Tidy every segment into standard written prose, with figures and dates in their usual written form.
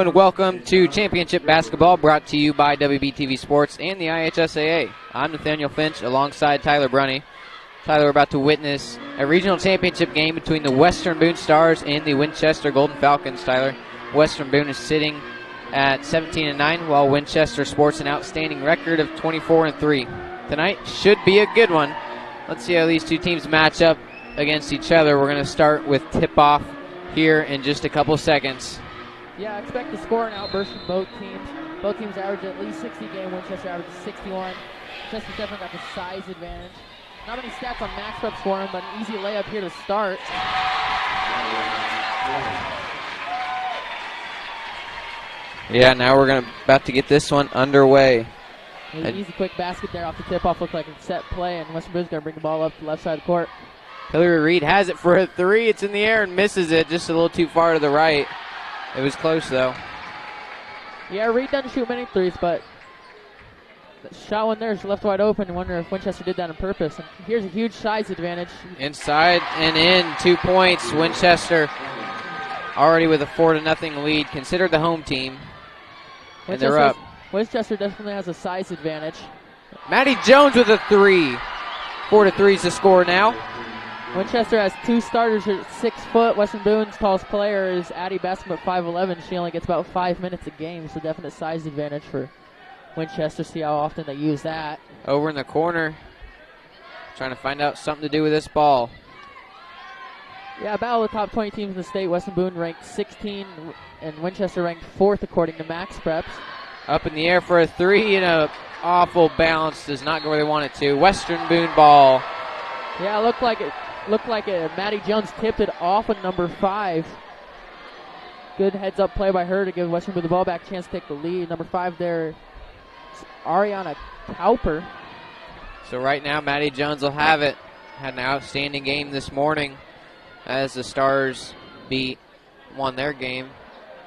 and welcome to Championship Basketball, brought to you by WBTV Sports and the IHSAA. I'm Nathaniel Finch alongside Tyler Brunny. Tyler, we're about to witness a regional championship game between the Western Boone Stars and the Winchester Golden Falcons. Tyler, Western Boone is sitting at 17-9, while Winchester sports an outstanding record of 24-3. Tonight should be a good one. Let's see how these two teams match up against each other. We're going to start with tip-off here in just a couple seconds. Yeah, I expect the score and outburst from both teams. Both teams average at least 60 a game. Winchester averages 61. Winchester's definitely got the size advantage. Not many stats on max reps for him, but an easy layup here to start. Yeah, now we're about to get this one underway. An easy quick basket there off the tip-off. Looked like a set play, and Western Boone's going to bring the ball up to the left side of the court. Hillary Reed has it for a three. It's in the air and misses it just a little too far to the right. It was close, though. Yeah, Reed doesn't shoot many threes, but the shot one there is left wide open. I wonder if Winchester did that on purpose. And here's a huge size advantage. Inside and in, 2 points. Winchester already with a 4-0 lead. Considered the home team. And they're up. Winchester definitely has a size advantage. Maddie Jones with a three. 4-3 is the score now. Winchester has two starters who are 6 foot. Western Boone's tallest player is Addie Bessem at 5'11". She only gets about 5 minutes a game, so definite size advantage for Winchester. See how often they use that. Over in the corner, trying to find out something to do with this ball. Yeah, battle of the top 20 teams in the state. Western Boone ranked 16, and Winchester ranked 4th according to Max Preps. Up in the air for a three, and a awful bounce. Does not go where they want it to. Western Boone ball. Yeah, it looked like Maddie Jones tipped it off of number 5. Good heads-up play by her to give Western Boone the ball back, chance to take the lead. Number 5 there, Ariana Cowper. So right now, Maddie Jones will have it. Had an outstanding game this morning as the Stars won their game.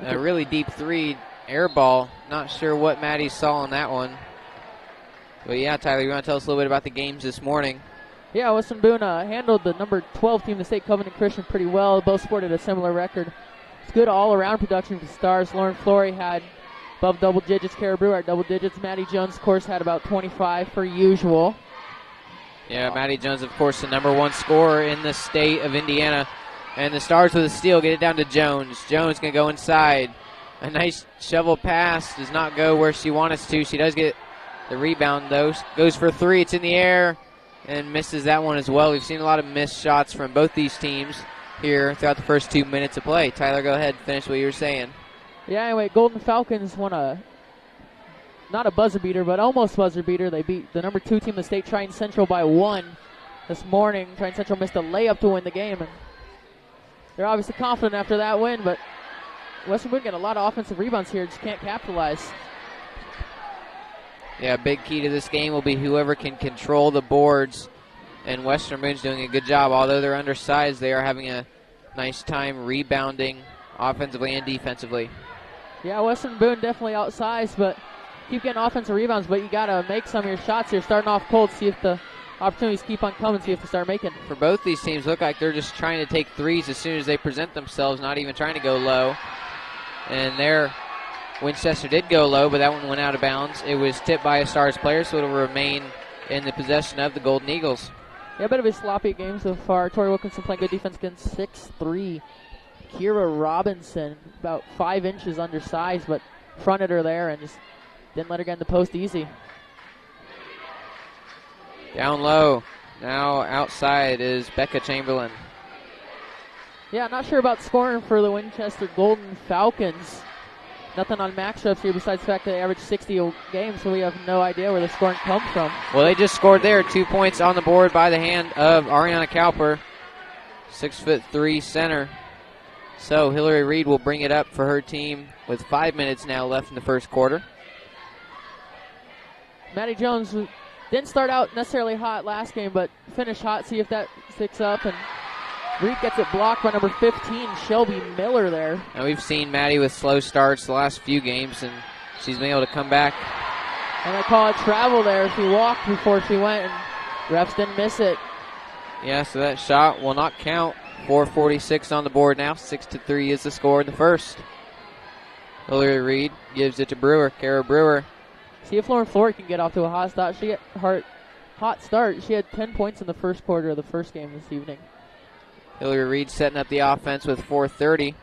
A really deep three, air ball. Not sure what Maddie saw on that one. But yeah, Tyler, you want to tell us a little bit about the games this morning? Yeah, Western Boone handled the number 12 team, the state Covenant Christian, pretty well. Both sported a similar record. It's good all-around production for the Stars. Lauren Flory had above double digits. Kara Brewer at double digits. Maddie Jones, of course, had about 25 per usual. Yeah, Maddie Jones, of course, the number 1 scorer in the state of Indiana. And the Stars with a steal get it down to Jones. Jones going to go inside. A nice shovel pass. Does not go where she wants to. She does get the rebound, though. Goes for 3. It's in the air and misses that one as well. We've seen a lot of missed shots from both these teams here throughout the first 2 minutes of play. Tyler, go ahead and finish what you were saying. Yeah, anyway, Golden Falcons won not a buzzer beater, but almost buzzer beater. They beat the number 2 team in the state, Triton Central, by 1 this morning. Triton Central missed a layup to win the game, and they're obviously confident after that win, but Western Boone got a lot of offensive rebounds here, just can't capitalize. Yeah, big key to this game will be whoever can control the boards, and Western Boone's doing a good job. Although they're undersized, they are having a nice time rebounding offensively and defensively. Yeah, Western Boone definitely outsized, but keep getting offensive rebounds, but you got to make some of your shots here, starting off cold, see if the opportunities keep on coming, see if they start making. For both these teams, look like they're just trying to take threes as soon as they present themselves, not even trying to go low. And there, Winchester did go low, but that one went out of bounds. It was tipped by a Stars player, so it'll remain in the possession of the Golden Eagles. Yeah, a bit of a sloppy game so far. Tori Wilkinson playing good defense against 6'3". Kira Robinson, about 5 inches undersized, but fronted her there and just didn't let her get in the post easy. Down low. Now outside is Becca Chamberlain. Yeah, not sure about scoring for the Winchester Golden Falcons. Nothing on max reps here besides the fact that they average 60 a game, so we have no idea where the scoring comes from. Well, they just scored there. 2 points on the board by the hand of Ariana Cowper, 6'3" center. So Hillary Reed will bring it up for her team with 5 minutes now left in the first quarter. Maddie Jones didn't start out necessarily hot last game, but finished hot. See if that sticks up. And Reed gets it blocked by number 15, Shelby Miller there. And we've seen Maddie with slow starts the last few games, and she's been able to come back. And they call it travel there. She walked before she went, and refs didn't miss it. Yeah, so that shot will not count. 4:46 on the board now. 6-3 is the score in the first. Hillary Reed gives it to Brewer. Kara Brewer. See if Lauren Flory can get off to a hot start. Hot start. She had 10 points in the first quarter of the first game this evening. Hillary Reed setting up the offense with 4:30.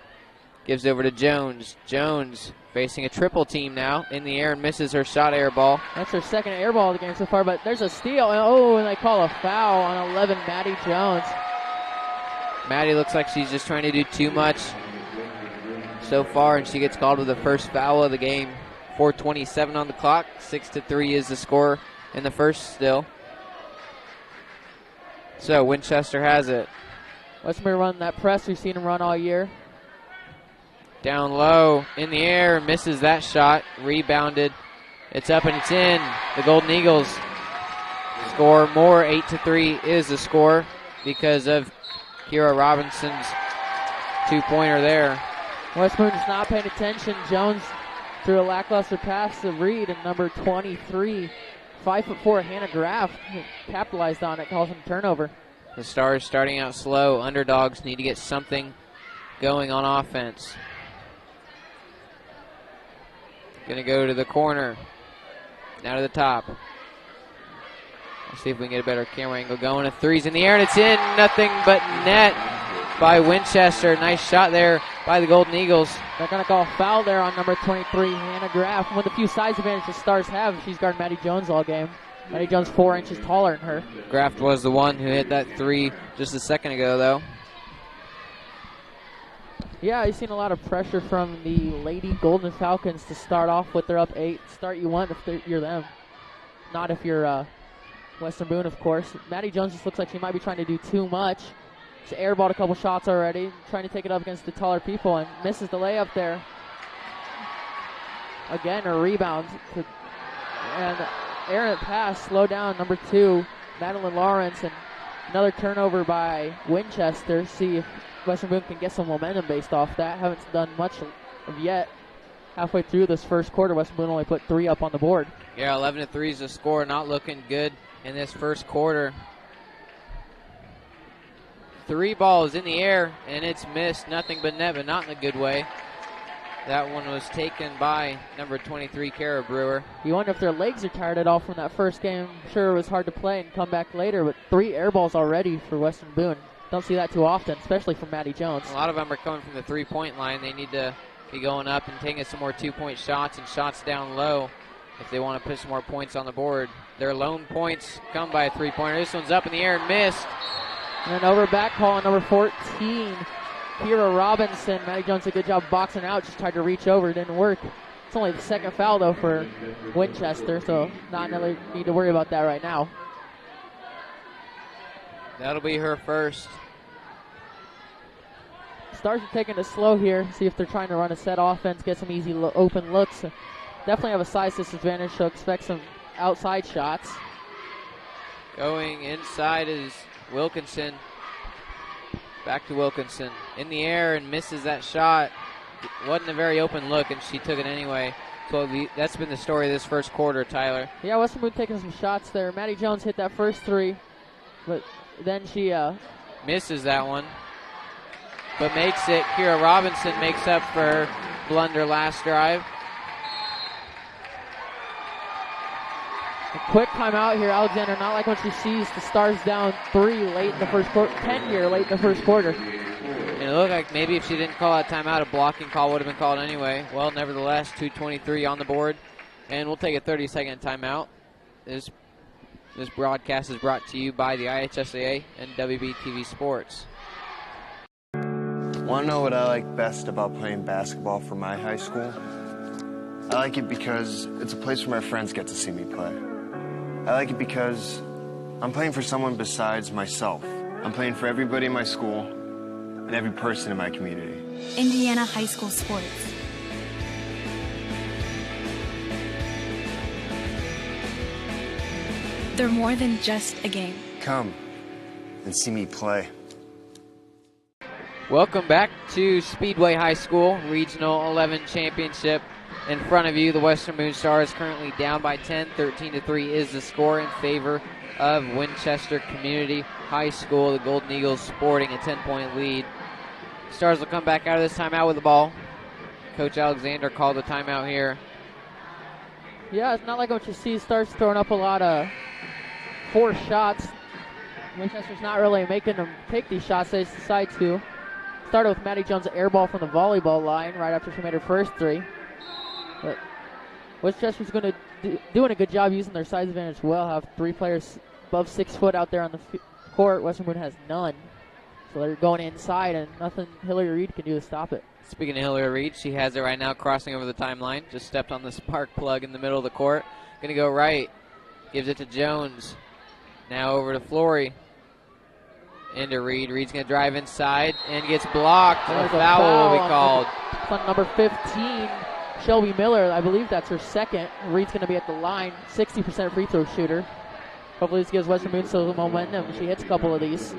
Gives over to Jones. Jones facing a triple team now. In the air and misses her shot air ball. That's her second air ball of the game so far, but there's a steal. Oh, and they call a foul on 11, Maddie Jones. Maddie looks like she's just trying to do too much so far, and she gets called with the first foul of the game. 4:27 on the clock. 6-3 is the score in the first still. So Winchester has it. Westbury run that press we've seen him run all year. Down low, in the air, misses that shot. Rebounded. It's up and it's in. The Golden Eagles score more. 8-3 is the score because of Kira Robinson's two-pointer there. Westmoon's not paying attention. Jones threw a lackluster pass to Reed, and number 23, 5'4", Hannah Graff capitalized on it, calls him turnover. The Stars starting out slow. Underdogs need to get something going on offense. Going to go to the corner. Now to the top. Let's see if we can get a better camera angle going. A three's in the air, and it's in. Nothing but net by Winchester. Nice shot there by the Golden Eagles. They're going to call a foul there on number 23, Hannah Graff. With a few size advantage the Stars have, she's guarded Maddie Jones all game. Maddie Jones 4 inches taller than her. Graff was the one who hit that three just a second ago, though. Yeah, I've seen a lot of pressure from the Lady Golden Falcons to start off with. They're up 8. Start you want if you're them. Not if you're Western Boone, of course. Maddie Jones just looks like she might be trying to do too much. She's airballed a couple shots already, trying to take it up against the taller people, and misses the layup there. Again, her rebound. And errant pass, slow down, number 2, Madeline Lawrence, and another turnover by Winchester. See if Western Boone can get some momentum based off that. Haven't done much of yet. Halfway through this first quarter, Western Boone only put 3 up on the board. Yeah, 11-3 is the score. Not looking good in this first quarter. 3 balls in the air, and it's missed. Nothing but net, but not in a good way. That one was taken by number 23, Kara Brewer. You wonder if their legs are tired at all from that first game. I'm sure it was hard to play and come back later, but 3 air balls already for Western Boone. Don't see that too often, especially from Maddie Jones. A lot of them are coming from the three-point line. They need to be going up and taking some more two-point shots and shots down low if they want to put some more points on the board. Their lone points come by a three-pointer. This one's up in the air and missed. And then over back call on number 14, Kira Robinson. Maddie Jones did a good job boxing out, just tried to reach over, it didn't work. It's only the second foul, though, for Winchester, so not really need to worry about that right now. That'll be her first. Stars are taking it slow here, see if they're trying to run a set offense, get some easy open looks. Definitely have a size disadvantage, so expect some outside shots. Going inside is Wilkinson. Back to Wilkinson. In the air and misses that shot. Wasn't a very open look, and she took it anyway. So that's been the story of this first quarter, Tyler. Yeah, Western Boone taking some shots there. Maddie Jones hit that first 3, but then she misses that one, but makes it. Kira Robinson makes up for her blunder last drive. A quick timeout here, Alexander. Not like when she sees the Stars down 3 late in the first quarter, 10 here late in the first quarter. And it looked like maybe if she didn't call that timeout, a blocking call would have been called anyway. Well, nevertheless, 2:23 on the board, and we'll take a 30-second timeout. This broadcast is brought to you by the IHSAA and WBTV Sports. Want to know what I like best about playing basketball for my high school? I like it because it's a place where my friends get to see me play. I like it because I'm playing for someone besides myself. I'm playing for everybody in my school and every person in my community. Indiana High School Sports. They're more than just a game. Come and see me play. Welcome back to Speedway High School Regional 11 Championship. In front of you, the Western Boone Stars currently down by 10. 13-3 is the score in favor of Winchester Community High School. The Golden Eagles sporting a 10-point lead. Stars will come back out of this timeout with the ball. Coach Alexander called the timeout here. Yeah, it's not like what you see starts throwing up a lot of forced shots. Winchester's not really making them take these shots. They decide to. Started with Maddie Jones' air ball from the volleyball line right after she made her first three. But Winchester's doing a good job using their size advantage well. Have 3 players above 6 foot out there on the court. Western Boone has none. So they're going inside, and nothing Hillary Reed can do to stop it. Speaking of Hillary Reed, she has it right now crossing over the timeline. Just stepped on the spark plug in the middle of the court. Going to go right. Gives it to Jones. Now over to Flory. Into Reed. Reed's going to drive inside and gets blocked. A foul will be called. On number 15, Shelby Miller. I believe that's her second. Reed's going to be at the line. 60% free throw shooter. Hopefully this gives Western Boone some momentum. She hits a couple of these.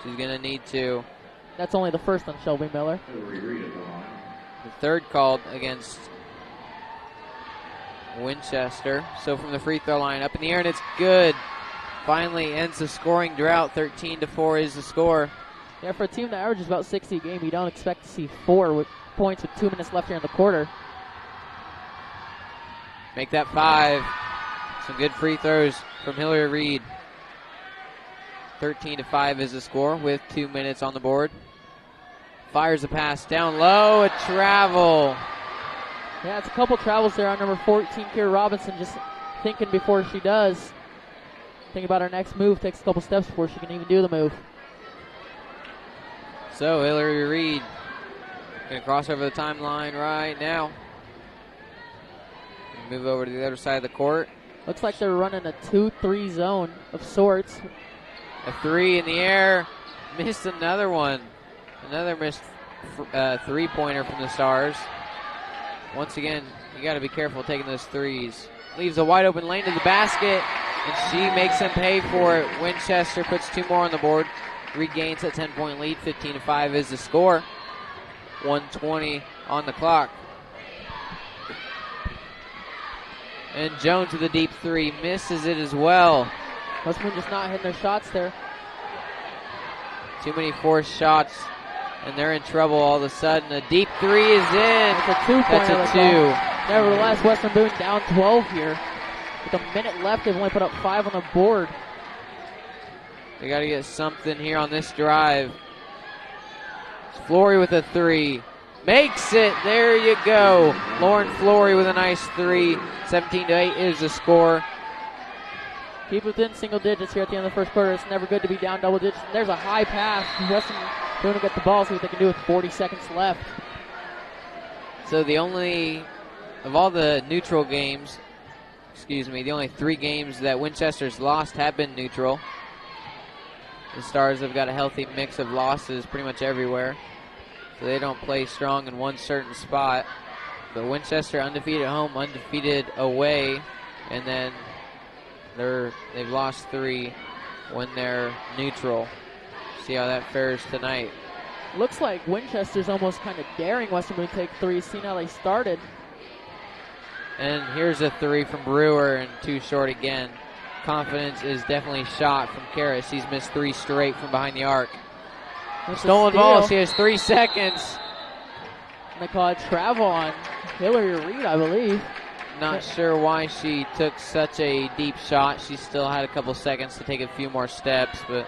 She's going to need to. That's only the first on Shelby Miller. The third called against Winchester. So from the free throw line, up in the air, and it's good. Finally ends the scoring drought. 13-4 is the score. Yeah, for a team that averages about 60 a game, you don't expect to see 4 points with 2 minutes left here in the quarter. Make that 5. Some good free throws from Hillary Reed. 13-5 is the score with 2 minutes on the board. Fires a pass down low, a travel. Yeah, it's a couple travels there on number 14, Kira Robinson, just thinking before she does. Thinking about her next move, takes a couple steps before she can even do the move. So Hillary Reed going to cross over the timeline right now. Move over to the other side of the court. Looks like they're running a 2-3 zone of sorts. A 3 in the air. Missed another one. Another missed three-pointer from the Stars. Once again, you got to be careful taking those threes. Leaves a wide open lane to the basket, and she makes them pay for it. Winchester puts 2 more on the board. Regains that 10-point lead. 15-5 is the score. 1:20 on the clock. And Jones with a deep 3. Misses it as well. Western Boone just not hitting their shots there. Too many forced shots, and they're in trouble all of a sudden. A deep 3 is in. It's a 2-pointer. That's a 2. Nevertheless, Western Boone down 12 here. With a minute left, they've only put up 5 on the board. They got to get something here on this drive. Flory with a 3. Makes it. There you go. Lauren Flory with a nice 3. 17-8 is the score. Keep within single digits here at the end of the first quarter. It's never good to be down double digits. There's a high pass. Western Boone will get the ball, see what they can do with 40 seconds left. So the only, of all the neutral games, the only 3 games that Winchester's lost have been neutral. The Stars have got a healthy mix of losses pretty much everywhere. So they don't play strong in one certain spot. But Winchester undefeated at home, undefeated away, and then they've lost 3 when they're neutral. See how that fares tonight. Looks like Winchester's almost kind of daring Western Boone to take 3, seeing how they started. And here's a 3 from Brewer, and too short again. Confidence is definitely shot from Karras. She's missed 3 straight from behind the arc. Stolen ball. She has 3 seconds. And they call it travel on Hillary Reed, I believe. Not sure why she took such a deep shot. She still had a couple seconds to take a few more steps, but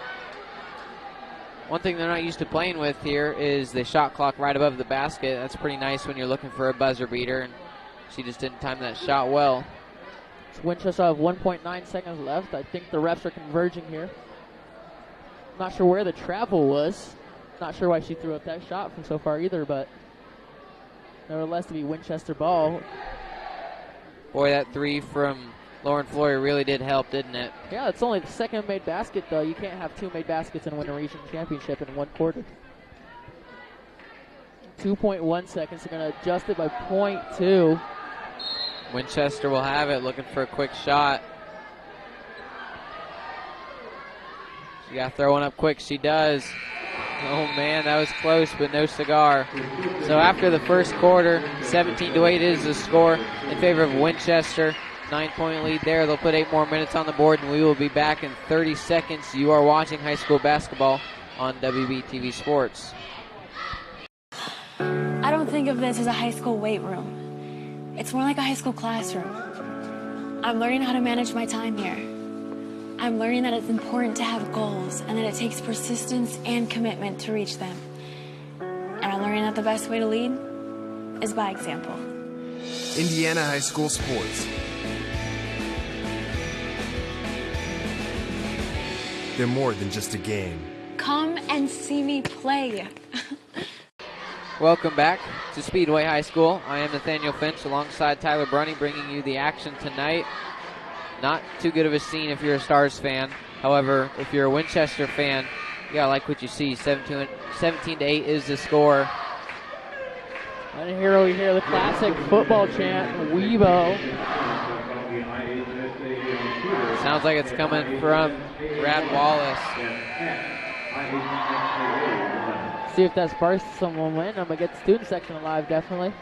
one thing they're not used to playing with here is the shot clock right above the basket. That's pretty nice when you're looking for a buzzer beater, and she just didn't time that shot well. Winchester have 1.9 seconds left. I think the refs are converging here. Not sure where the travel was. Not sure why she threw up that shot from so far either, but nevertheless, to be Winchester ball. Boy, that 3 from Lauren Flory really did help, didn't it? Yeah, it's only the second made basket, though. You can't have 2 made baskets and win a region championship in 1 quarter. 2.1 seconds. They're going to adjust it by 0.2. Winchester will have it, looking for a quick shot. She got to throw one up quick. She does. Oh, man, that was close, but no cigar. So after the first quarter, 17-8 is the score in favor of Winchester. 9-point lead there. They'll put 8 more minutes on the board, and we will be back in 30 seconds. You are watching high school basketball on WBTV Sports. I don't think of this as a high school weight room. It's more like a high school classroom. I'm learning how to manage my time here. I'm learning that it's important to have goals and that it takes persistence and commitment to reach them. And I'm learning that the best way to lead is by example. Indiana High School Sports. They're more than just a game. Come and see me play. Welcome back to Speedway High School. I am Nathaniel Finch alongside Tyler Brunny, bringing you the action tonight. Not too good of a scene if you're a Stars fan. However, if you're a Winchester fan, you gotta like what you see. 17-8 is the score. And here we hear the classic football chant, Weibo. Sounds like it's coming from Brad Wallace. See if that sparks some momentum against the student section alive, definitely.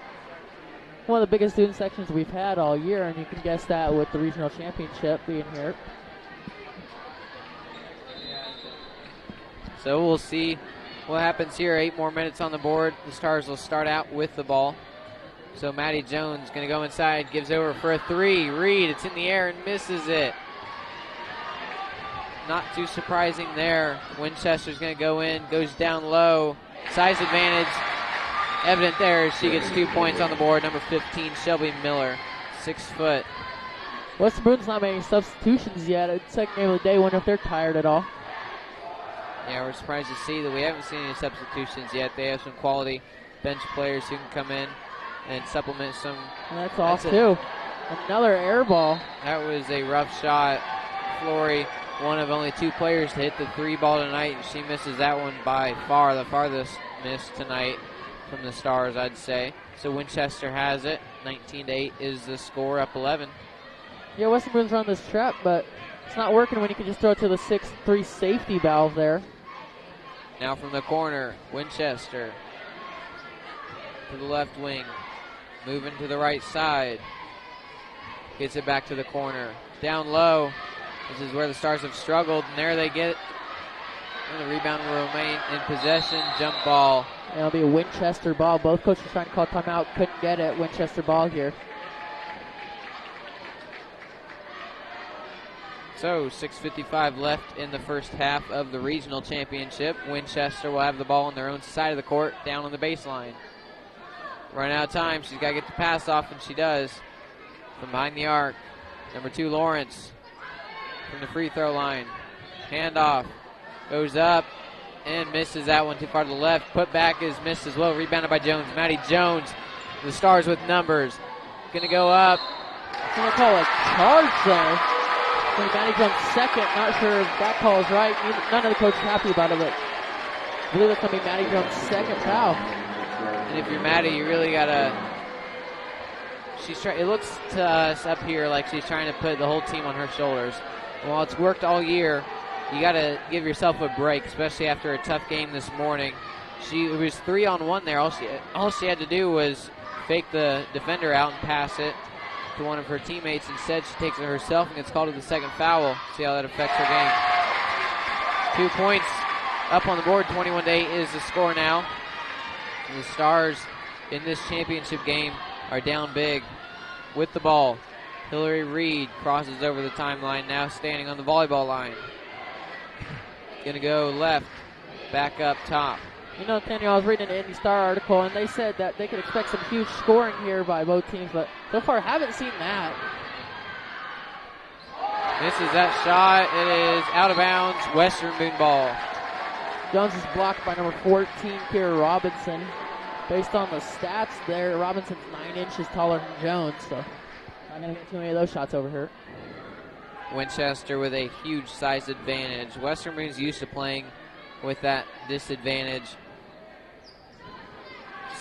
One of the biggest student sections we've had all year, and you can guess that with the regional championship being here. So we'll see what happens here. 8 more minutes on the board. The Stars will start out with the ball. So Maddie Jones going to go inside, gives over for a 3. Reed, it's in the air and misses it. Not too surprising there. Winchester's going to go in, goes down low. Size advantage evident there. She gets 2 points on the board. Number 15, Shelby Miller, 6 foot. Western Boone's not making substitutions yet. It's second game of the day. Wonder if they're tired at all. Yeah, we're surprised to see that we haven't seen any substitutions yet. They have some quality bench players who can come in and supplement some. And that's off too. Another air ball. That was a rough shot. Flory, one of only 2 players to hit the 3 ball tonight, and she misses that one by far, the farthest miss tonight from the Stars, I'd say. So Winchester has it. 19-8 is the score, up 11. Yeah, Western Boone's run this trap, but it's not working when you can just throw it to the 6-3 safety valve there. Now from the corner, Winchester to the left wing, moving to the right side. Gets it back to the corner. Down low. This is where the Stars have struggled, and there they get it. And the rebound will remain in possession. Jump ball. It'll be a Winchester ball. Both coaches trying to call timeout. Couldn't get it. Winchester ball here. So 6:55 left in the first half of the regional championship. Winchester will have the ball on their own side of the court, down on the baseline. Running out of time. She's got to get the pass off, and she does. From behind the arc. Number 2, Lawrence. From the free throw line. Handoff. Goes up and misses that one too far to the left. Put back is missed as well. Rebounded by Jones. Maddie Jones. The Stars with numbers. Going to go up. Going to call a charge there. Maddie Jones second. Not sure if that call is right. None of the coaches happy about it, but I believe it's going to be Maddie Jones' second foul. And if you're Maddie, you really got to... It looks to us up here like she's trying to put the whole team on her shoulders. And while it's worked all year, you got to give yourself a break, especially after a tough game this morning. It was 3-on-1 there. All she had to do was fake the defender out and pass it to one of her teammates. Instead, she takes it herself and gets called to the second foul. See how that affects her game. 2 points up on the board. 21-8 is the score now. And the Stars in this championship game are down big with the ball. Hillary Reed crosses over the timeline, now standing on the volleyball line. Gonna go left, back up top. You know, Nathaniel, I was reading an Indy Star article, and they said that they could expect some huge scoring here by both teams, but so far haven't seen that. Misses that shot. It is out of bounds. Western Boone ball. Jones is blocked by number 14, Kira Robinson. Based on the stats there, Robinson's 9 inches taller than Jones, so not going to get too many of those shots over here. Winchester with a huge size advantage. Western Boone's used to playing with that disadvantage.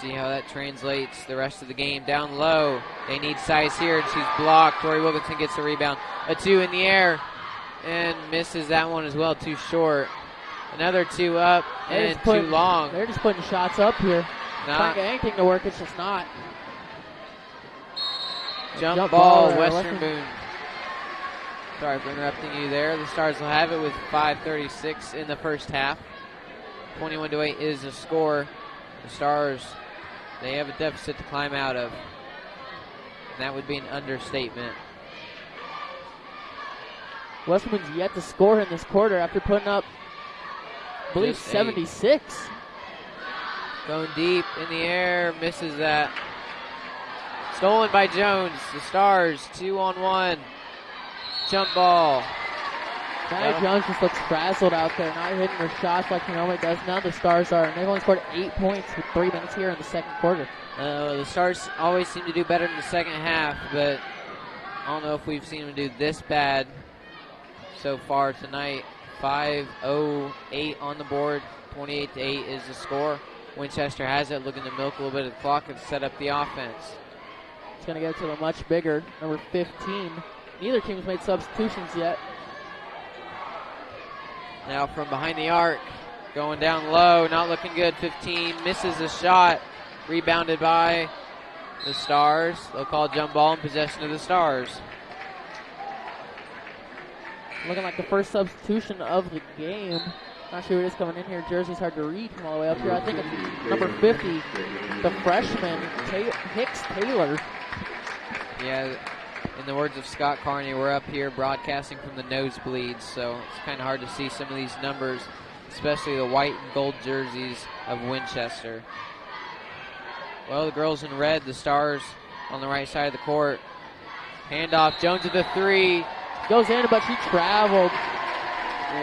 See how that translates the rest of the game. Down low, they need size here, and she's blocked. Tori Wilkinson gets the rebound. A 2 in the air, and misses that one as well, too short. Another 2 up, and too long. They're just putting shots up here. Trying to get anything to work, it's just not. Jump ball, Western Boone. Sorry for interrupting you there. The Stars will have it with 5:36 in the first half. 21-8 is the score. The Stars They have a deficit to climb out of. And that would be an understatement. Westwood's yet to score in this quarter after putting up, I believe, Just 76. Going deep in the air, misses that. Stolen by Jones. The Stars, 2-on-1. Jump ball. Maddie Jones just looks frazzled out there, not hitting her shots like he normally does. Now the Stars are, and they've only scored 8 points with 3 minutes here in the second quarter. The Stars always seem to do better in the second half, but I don't know if we've seen them do this bad so far tonight. 5-0-8 on the board, 28-8 is the score. Winchester has it, looking to milk a little bit of the clock and set up the offense. It's going to get to the much bigger number 15. Neither team's made substitutions yet. Now from behind the arc, going down low, not looking good. 15 misses a shot, rebounded by the Stars. They'll call jump ball in possession of the Stars. Looking like the first substitution of the game. Not sure who it is coming in here. Jersey's hard to read from all the way up here. I think it's number 50, the freshman, Hicks Taylor. Yeah, in the words of Scott Carney, we're up here broadcasting from the nosebleeds, so it's kind of hard to see some of these numbers, especially the white and gold jerseys of Winchester. Well, the girls in red, the Stars on the right side of the court. Handoff, Jones with the three. Goes in, but she traveled.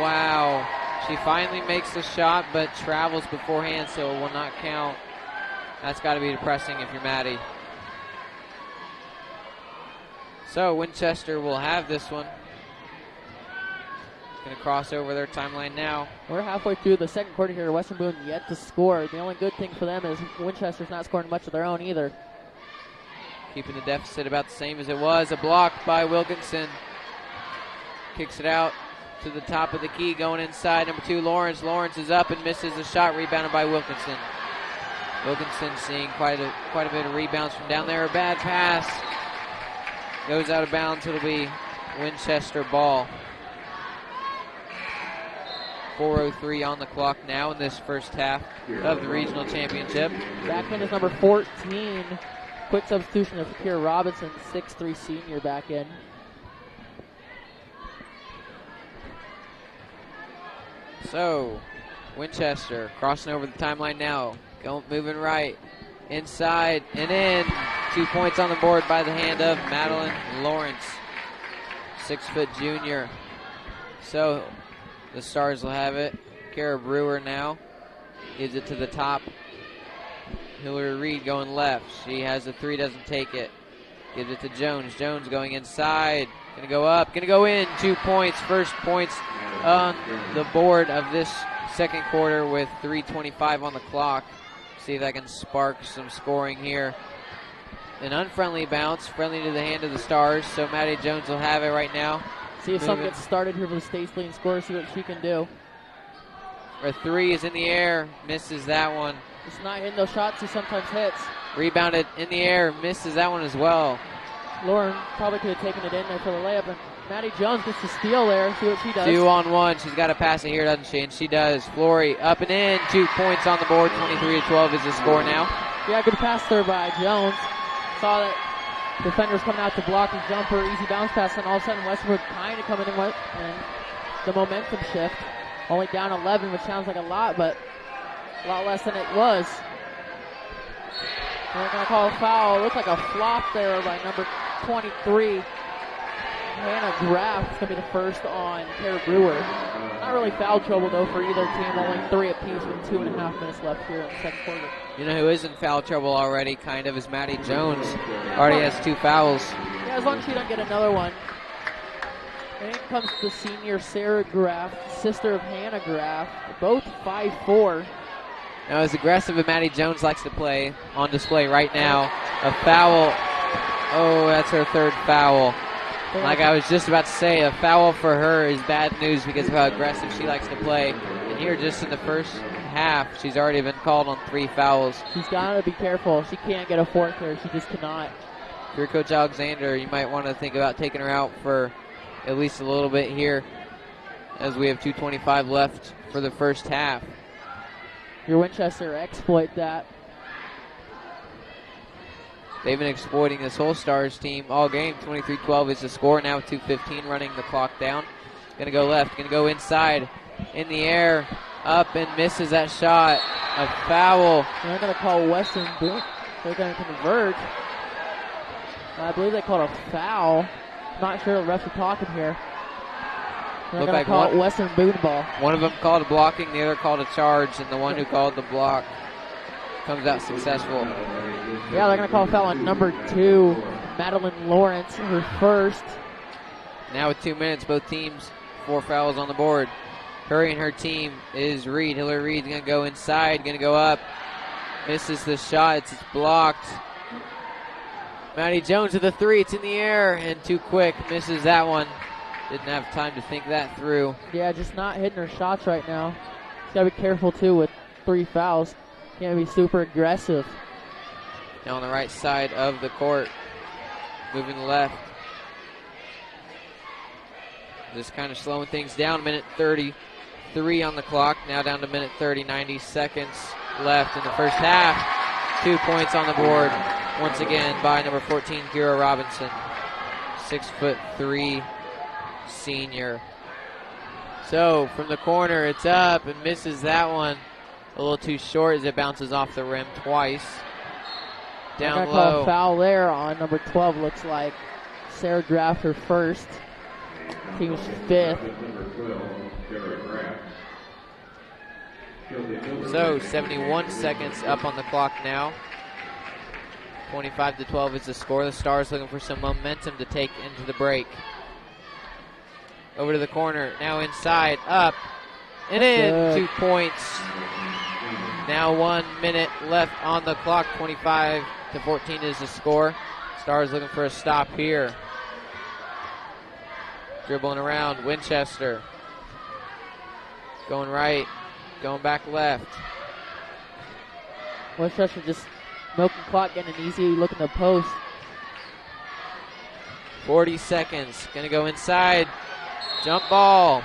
Wow. She finally makes the shot, but travels beforehand, so it will not count. That's got to be depressing if you're Maddie. So Winchester will have this one. Going to cross over their timeline now. We're halfway through the second quarter here. Western Boone yet to score. The only good thing for them is Winchester's not scoring much of their own either. Keeping the deficit about the same as it was. A block by Wilkinson. Kicks it out to the top of the key, going inside. Number 2, Lawrence. Lawrence is up and misses the shot, rebounded by Wilkinson. Wilkinson seeing quite a bit of rebounds from down there. A bad pass. Goes out of bounds. It'll be Winchester ball. 4:03 on the clock now in this first half of the regional championship. Back in is number 14. Quick substitution of Kiera Robinson, 6'3" senior back in. So, Winchester crossing over the timeline now. Moving right. Inside and in. 2 points on the board by the hand of Madeline Lawrence. 6-foot junior. So, the Stars will have it. Kara Brewer now. Gives it to the top. Hillary Reed going left. She has a three, doesn't take it. Gives it to Jones. Jones going inside. Gonna go up, gonna go in. 2 points. First points on the board of this second quarter with 3:25 on the clock. See if that can spark some scoring here. An unfriendly bounce, friendly to the hand of the Stars, so Maddie Jones will have it right now. See if something gets started here for the state's leading scorer, see what she can do. Her three is in the air, misses that one. Just not hitting those shots he sometimes hits. Rebounded in the air, misses that one as well. Lauren probably could have taken it in there for the layup, and Maddie Jones gets the steal there. See what she does. 2-on-1. She's got to pass it here, doesn't she? And she does. Flory up and in. 2 points on the board. 23-12 is the score now. Yeah, good pass there by Jones. Saw that defenders coming out to block his jumper. Easy bounce pass, and all of a sudden Westwood kind of coming in with and the momentum shift. Only down 11, which sounds like a lot, but a lot less than it was. They're going to call a foul. It looked like a flop there by number 23. Hannah Graff is going to be the first on Kara Brewer. Not really foul trouble, though, for either team. Only 3 apiece with 2.5 minutes left here in the second quarter. You know who is in foul trouble already, kind of, is Maddie Jones. Already has 2 fouls. Yeah, as long as she doesn't get another one. And in comes the senior Sarah Graff, sister of Hannah Graff. Both 5'4". Now, as aggressive as Maddie Jones likes to play, on display right now, a foul. Oh, that's her 3rd foul. Like I was just about to say, a foul for her is bad news because of how aggressive she likes to play. And here, just in the first half, she's already been called on 3 fouls. She's got to be careful. She can't get a 4th here. She just cannot. If you're Coach Alexander, you might want to think about taking her out for at least a little bit here, as we have 2:25 left for the first half. Your Winchester exploit that. They've been exploiting this whole Stars team all game. 23-12 is the score. Now with 2:15 running the clock down. Going to go left. Going to go inside. In the air. Up and misses that shot. A foul. They're going to call Western Boone. They're going to converge. I believe they called a foul. Not sure the refs are talking here. They're going to call it Western Boone ball. One of them called a blocking, the other called a charge, and the one who called the block comes out successful. Yeah, they're going to call a foul on number 2, Madeline Lawrence, her first. Now with 2 minutes, both teams 4 fouls on the board. Hurrying her team is Reed. Hillary Reed's going to go inside, going to go up. Misses the shot, it's blocked. Maddie Jones with the 3, it's in the air, and too quick, misses that one. Didn't have time to think that through. Yeah, just not hitting her shots right now. She's got to be careful, too, with 3 fouls. Can't be super aggressive. Now on the right side of the court. Moving left. Just kind of slowing things down. Minute 33 on the clock. Now down to minute 30, 90 seconds left in the first half. 2 points on the board. Once again by number 14, Kira Robinson. 6'3" senior. So from the corner, it's up and misses that one. A little too short as it bounces off the rim twice. Down low. Call a foul there on number 12, looks like. Sarah Graff, her first. Team's 5th. So 71 seconds up on the clock now. 25-12 is the score. The Stars looking for some momentum to take into the break. Over to the corner, now inside, up, and in. 2 points. Now 1 minute left on the clock. 25-14 is the score. Stars looking for a stop here. Dribbling around, Winchester. Going right, going back left. Winchester just milking clock, getting an easy look in the post. 40 seconds, gonna go inside. Jump ball.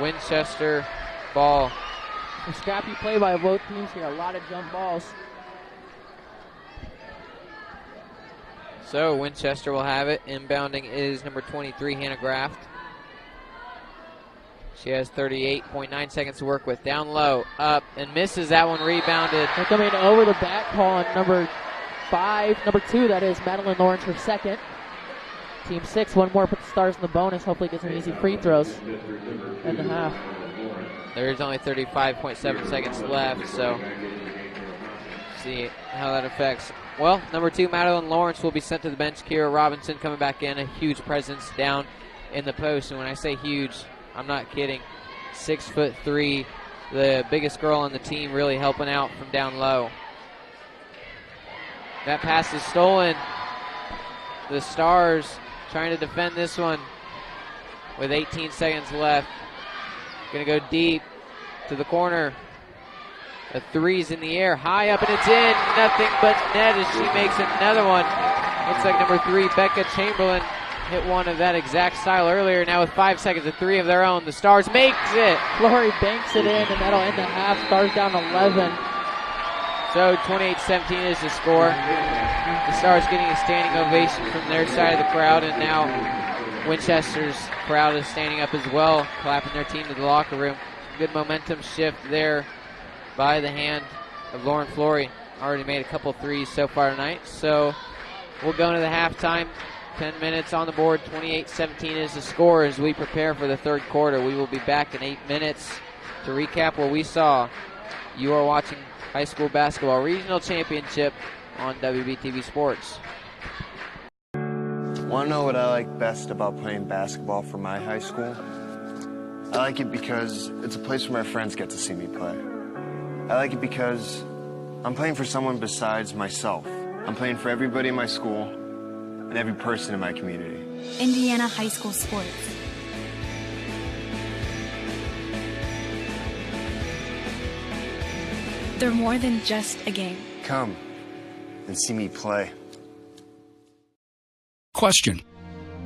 Winchester ball. A scrappy play by both teams here, a lot of jump balls. So Winchester will have it. Inbounding is number 23, Hannah Graft. She has 38.9 seconds to work with. Down low, up, and misses that one, rebounded. They're coming over the back call on number 2, that is Madeline Lawrence, her second. Team 6, one more, put the Stars in the bonus. Hopefully get some easy free throws in the half. There's only 35.7 seconds left, so see how that affects. Well, number 2, Madeline Lawrence will be sent to the bench. Kira Robinson coming back in, a huge presence down in the post. And when I say huge, I'm not kidding. 6'3", the biggest girl on the team, really helping out from down low. That pass is stolen. The Stars trying to defend this one with 18 seconds left. Going to go deep to the corner. The 3's in the air, high up, and it's in. Nothing but net as she makes another one. Looks like number 3, Becca Chamberlain, hit one of that exact style earlier. Now with 5 seconds, a 3 of their own. The Stars makes it. Flory banks it in, and that'll end the half. Stars down 11. So 28-17 is the score. The Stars getting a standing ovation from their side of the crowd, and now Winchester's crowd is standing up as well, clapping their team to the locker room. Good momentum shift there by the hand of Lauren Flory. Already made a couple 3s so far tonight. So we'll go into the halftime. 10 minutes on the board. 28-17 is the score as we prepare for the third quarter. We will be back in 8 minutes to recap what we saw. You are watching High School Basketball Regional Championship on WBTV Sports. Want to know what I like best about playing basketball for my high school? I like it because it's a place where my friends get to see me play. I like it because I'm playing for someone besides myself. I'm playing for everybody in my school and every person in my community. Indiana high school sports. They're more than just a game. Come and see me play. Question.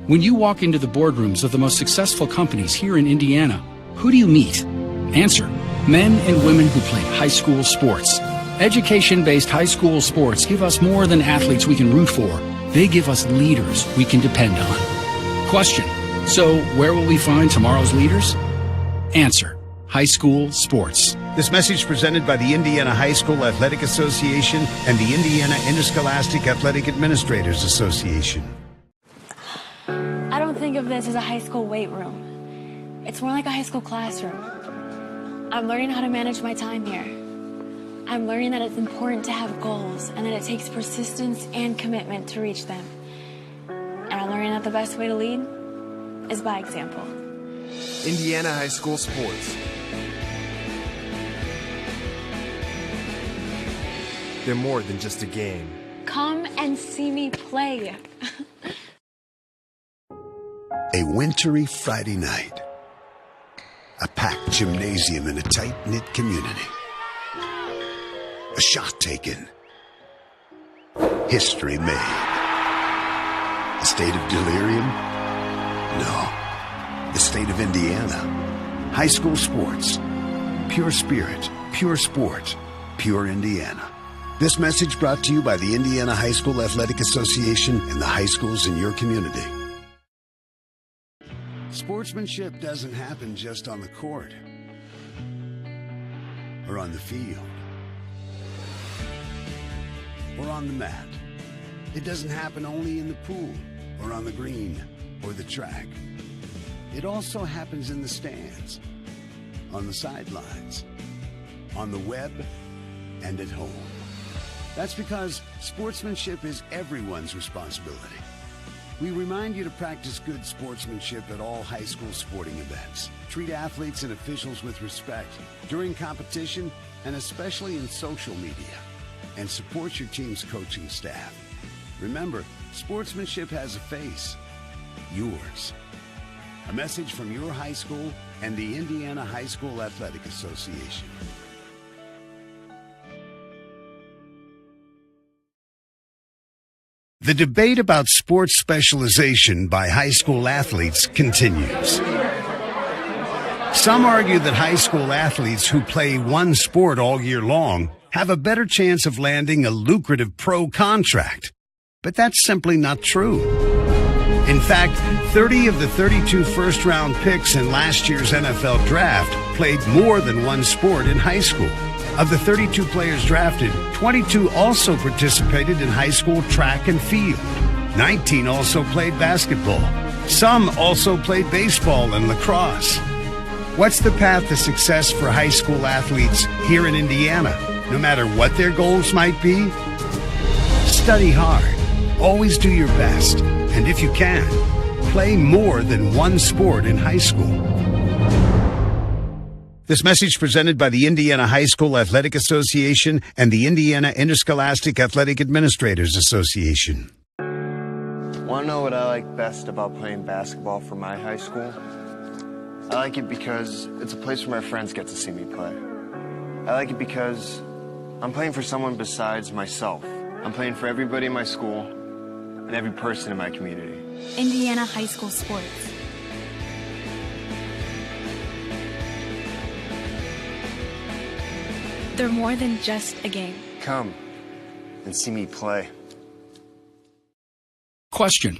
When you walk into the boardrooms of the most successful companies here in Indiana, who do you meet? Answer. Men and women who played high school sports. Education-based high school sports give us more than athletes we can root for. They give us leaders we can depend on. Question: so where will we find tomorrow's leaders? Answer: high school sports. This message presented by the Indiana High School Athletic Association and the Indiana Interscholastic Athletic Administrators Association. I don't think of this as a high school weight room. It's more like a high school classroom. I'm learning how to manage my time here. I'm learning that it's important to have goals and that it takes persistence and commitment to reach them. And I'm learning that the best way to lead is by example. Indiana High School Sports. They're more than just a game. Come and see me play. A wintry Friday night. A packed gymnasium in a tight-knit community. A shot taken. History made. A state of delirium? No. The state of Indiana. High school sports. Pure spirit, pure sport, pure Indiana. This message brought to you by the Indiana High School Athletic Association and the high schools in your community. Sportsmanship doesn't happen just on the court or on the field or on the mat. It doesn't happen only in the pool or on the green or the track. It also happens in the stands, on the sidelines, on the web, and at home. That's because sportsmanship is everyone's responsibility. We remind you to practice good sportsmanship at all high school sporting events. Treat athletes and officials with respect during competition and especially in social media. And support your team's coaching staff. Remember, sportsmanship has a face. Yours. A message from your high school and the Indiana High School Athletic Association. The debate about sports specialization by high school athletes continues. Some argue that high school athletes who play one sport all year long have a better chance of landing a lucrative pro contract. But that's simply not true. In fact, 30 of the 32 first-round picks in last year's NFL draft played more than one sport in high school. Of the 32 players drafted, 22 also participated in high school track and field. 19 also played basketball. Some also played baseball and lacrosse. What's the path to success for high school athletes here in Indiana, no matter what their goals might be? Study hard. Always do your best. And if you can, play more than one sport in high school. This message presented by the Indiana High School Athletic Association and the Indiana Interscholastic Athletic Administrators Association. Want to know what I like best about playing basketball for my high school? I like it because it's a place where my friends get to see me play. I like it because I'm playing for someone besides myself. I'm playing for everybody in my school and every person in my community. Indiana High School Sports. They're more than just a game. Come and see me play. Question: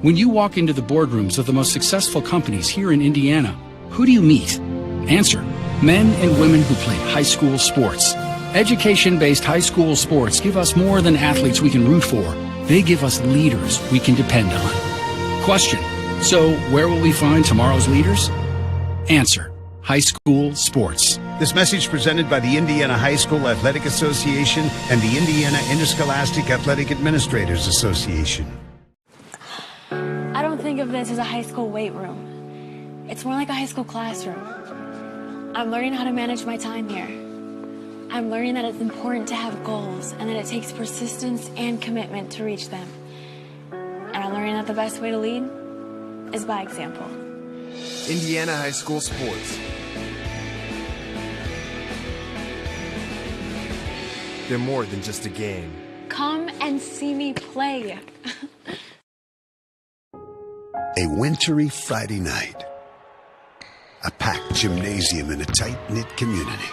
when you walk into the boardrooms of the most successful companies here in Indiana, who do you meet? Answer: men and women who play high school sports. Education-based high school sports give us more than athletes we can root for. They give us leaders we can depend on. Question: so where will we find tomorrow's leaders? Answer: high school sports. This message presented by the Indiana High School Athletic Association and the Indiana Interscholastic Athletic Administrators Association. I don't think of this as a high school weight room. It's more like a high school classroom. I'm learning how to manage my time here. I'm learning that it's important to have goals and that it takes persistence and commitment to reach them. And I'm learning that the best way to lead is by example. Indiana High School Sports. They're more than just a game. Come and see me play. A wintry Friday night. A packed gymnasium in a tight-knit community.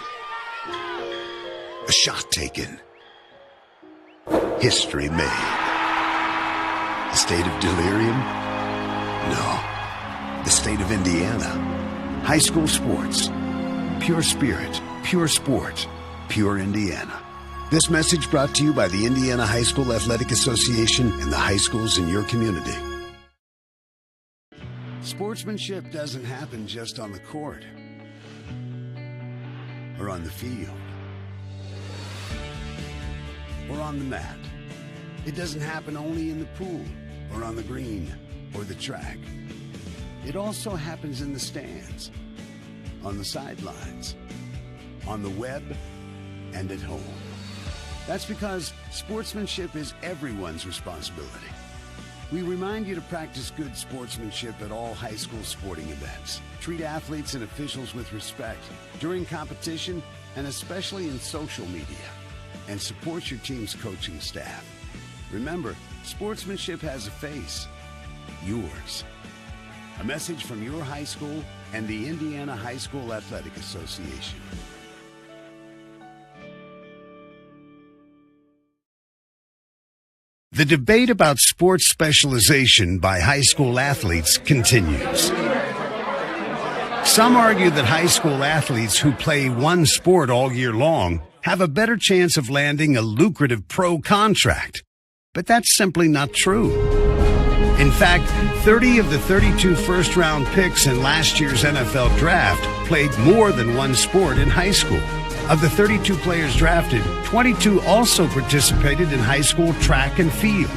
A A shot taken. History made. A state of delirium? No. The state of Indiana. High school sports. Pure spirit, pure sport, pure Indiana. This message brought to you by the Indiana High School Athletic Association and the high schools in your community. Sportsmanship doesn't happen just on the court or on the field or on the mat. It doesn't happen only in the pool or on the green or the track. It also happens in the stands, on the sidelines, on the web, and at home. That's because sportsmanship is everyone's responsibility. We remind you to practice good sportsmanship at all high school sporting events. Treat athletes and officials with respect during competition and especially in social media. And support your team's coaching staff. Remember, sportsmanship has a face. Yours. A message from your high school and the Indiana High School Athletic Association. The debate about sports specialization by high school athletes continues. Some argue that high school athletes who play one sport all year long have a better chance of landing a lucrative pro contract. But that's simply not true. In fact, 30 of the 32 first-round picks in last year's NFL draft played more than one sport in high school. Of the 32 players drafted, 22 also participated in high school track and field.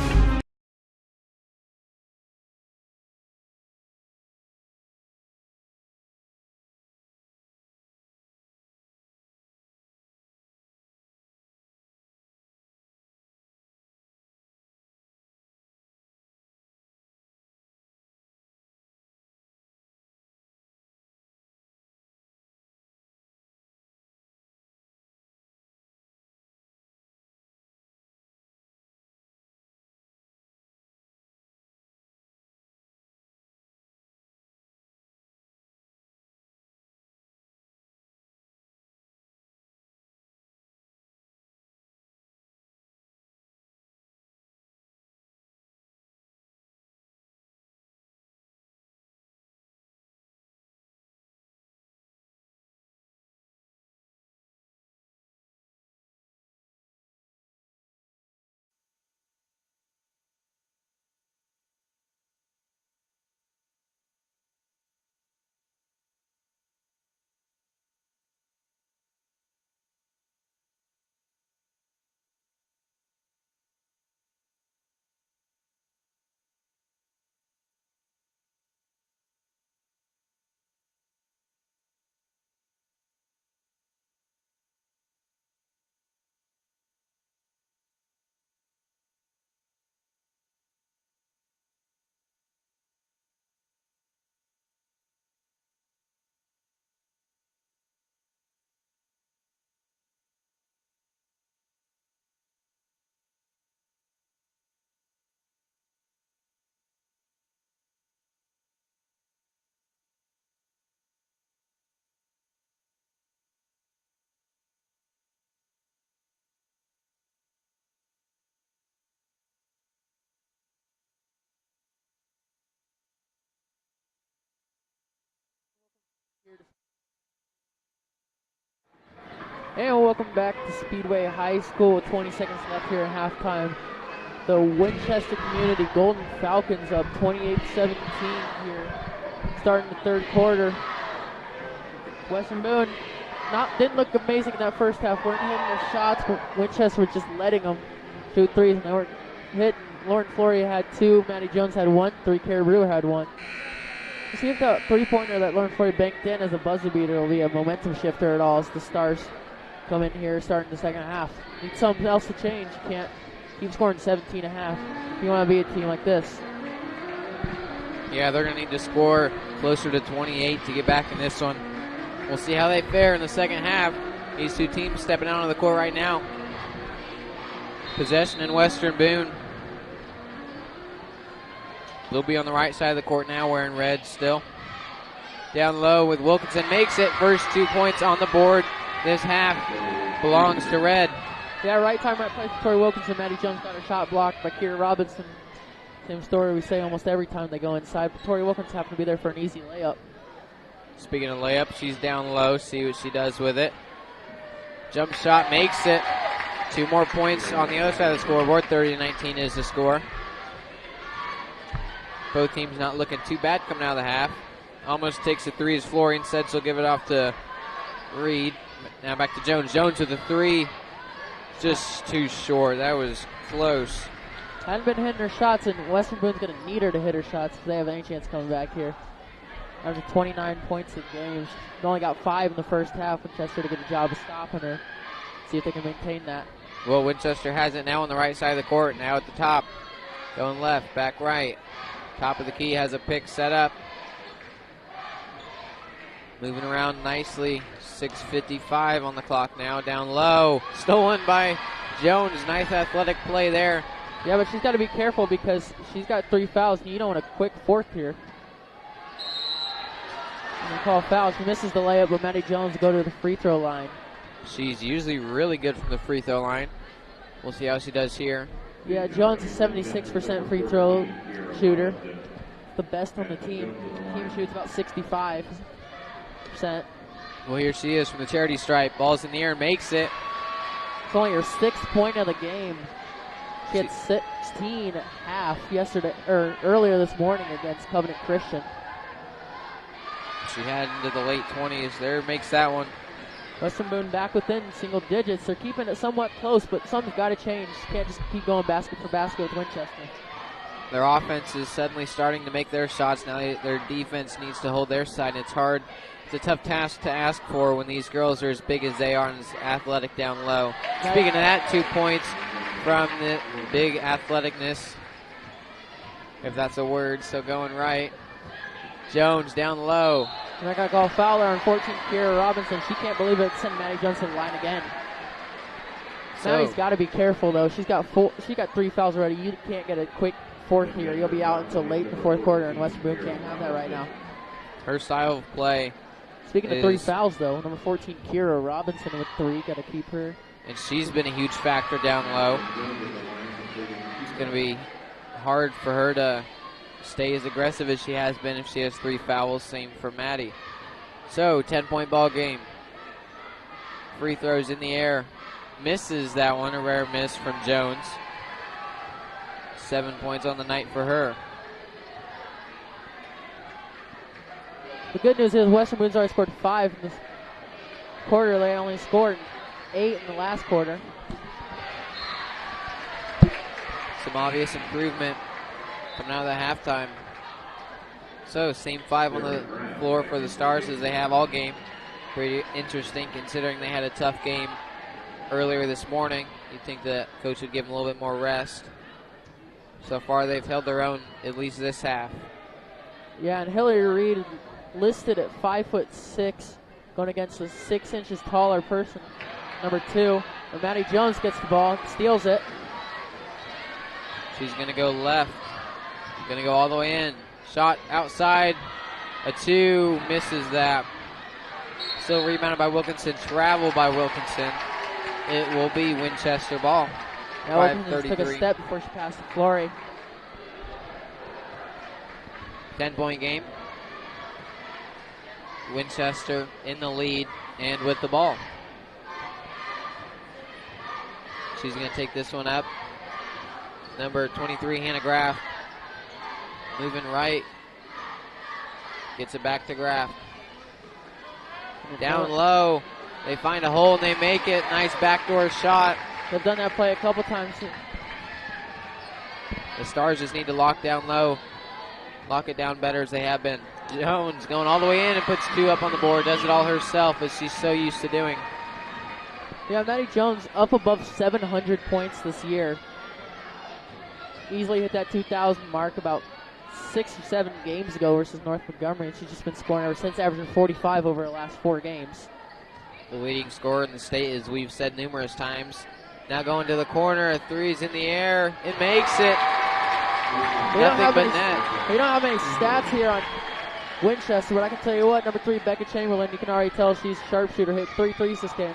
And welcome back to Speedway High School with 20 seconds left here at halftime. The Winchester Community Golden Falcons up 28-17 here, starting the third quarter. Western Boone didn't look amazing in that first half. Weren't hitting their shots, but Winchester was just letting them shoot threes, and they weren't hitting. Lauren Flory had two, Maddie Jones had one, 3 Carey Brewer had one. We'll see if the three-pointer that Lauren Flory banked in as a buzzer beater will be a momentum shifter at all as the Stars come in here starting the second half. Need something else to change. You can't keep scoring 17 and a half if you want to be a team like this. Yeah, they're going to need to score closer to 28 to get back in this one. We'll see how they fare in the second half. These two teams stepping out on the court right now. Possession in Western Boone. They'll be on the right side of the court now wearing red still. Down low with Wilkinson. Makes it. First 2 points on the board this half belongs to red. Yeah, right time, right place for Tori Wilkinson. Maddie Jones got her shot blocked by Kira Robinson. Same story we say almost every time they go inside, but Tori Wilkinson happened to be there for an easy layup. Speaking of layup, she's down low. See what she does with it. Jump shot makes it. 2 more points on the other side of the scoreboard. 30-19 is the score. Both teams not looking too bad coming out of the half. Almost takes a 3 as Florian said, so give it off to Reed. Now back to Jones. Jones with a 3. Just too short. That was close. Hadn't been hitting her shots, and Western Boone's going to need her to hit her shots if they have any chance coming back here. After 29 points in games. They only got 5 in the first half. Winchester to get the job of stopping her. See if they can maintain that. Well, Winchester has it now on the right side of the court. Now at the top. Going left, back right. Top of the key has a pick set up. Moving around nicely. 6:55 on the clock now. Down low. Stolen by Jones. Nice athletic play there. Yeah, but she's got to be careful because she's got 3 fouls, and you don't want a quick fourth here. And they call foul. She misses the layup, but Maddie Jones will go to the free throw line. She's usually really good from the free throw line. We'll see how she does here. Yeah, Jones is 76% free throw shooter. The best on the team. The team shoots about 65%. Well, here she is from the charity stripe. Ball's in the air, makes it. It's only her 6th point of the game. She had 16 at half earlier this morning against Covenant Christian. She had into the late 20s. There makes that one. Western Boone back within single digits. They're keeping it somewhat close, but something's got to change. You can't just keep going basket for basket with Winchester. Their offense is suddenly starting to make their shots. Now their defense needs to hold their side, and it's hard. It's a tough task to ask for when these girls are as big as they are and as athletic down low. Speaking of that, 2 points from the big athleticness, if that's a word, so going right. Jones down low. And I got called foul there on 14, Kira Robinson. She can't believe it. Send Maddie Jones to the line again. Maddie's got to be careful, though. She got 3 fouls already. You can't get a quick fourth here. You'll be out until late in the fourth quarter, and Western Boone can't have that right now. Her style of play. Speaking of 3 fouls, though, number 14, Kira Robinson with 3. Got to keep her. And she's been a huge factor down low. It's going to be hard for her to stay as aggressive as she has been if she has 3 fouls. Same for Maddie. So, 10-point ball game. Free throws in the air. Misses that one, a rare miss from Jones. 7 points on the night for her. The good news is Western Boone's already scored 5 in this quarter. They only scored 8 in the last quarter. Some obvious improvement coming out of the halftime. So, same 5 on the floor for the Stars as they have all game. Pretty interesting considering they had a tough game earlier this morning. You'd think that coach would give them a little bit more rest. So far, they've held their own at least this half. Yeah, and Hillary Reed listed at 5'6", going against a 6 inches taller person, number 2. And Maddie Jones gets the ball, steals it. She's going to go left. Going to go all the way in. Shot outside. A 2. Misses that. Still rebounded by Wilkinson. Travel by Wilkinson. It will be Winchester ball. Now Wilkinson took a step before she passed to Flory. 10-point game. Winchester in the lead and with the ball. She's going to take this one up. Number 23, Hannah Graff. Moving right. Gets it back to Graff. Down low. They find a hole and they make it. Nice backdoor shot. They've done that play a couple times. The Stars just need to lock down low. Lock it down better as they have been. Jones going all the way in and puts 2 up on the board. Does it all herself as she's so used to doing. Yeah, Maddie Jones up above 700 points this year. Easily hit that 2,000 mark about 6 or 7 games ago versus North Montgomery, and she's just been scoring ever since, averaging 45 over the last 4 games. The leading scorer in the state, as we've said numerous times. Now going to the corner, a 3's in the air. It makes it. Nothing but net. We don't have any stats here on Winchester, but I can tell you what, number 3, Becca Chamberlain, you can already tell she's a sharpshooter, hit 3 threes this game.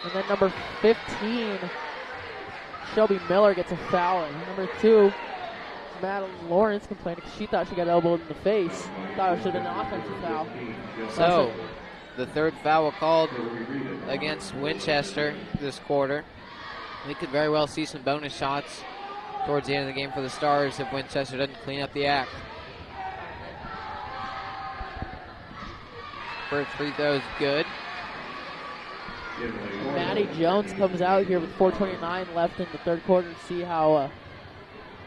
And then number 15, Shelby Miller, gets a foul. And number 2, Madeline Lawrence, complaining because she thought she got elbowed in the face. Thought it should have been an offensive foul. So, the third foul called against Winchester this quarter. We could very well see some bonus shots towards the end of the game for the Stars if Winchester doesn't clean up the act. First free throw is good. Maddie Jones comes out here with 4:29 left in the third quarter to see how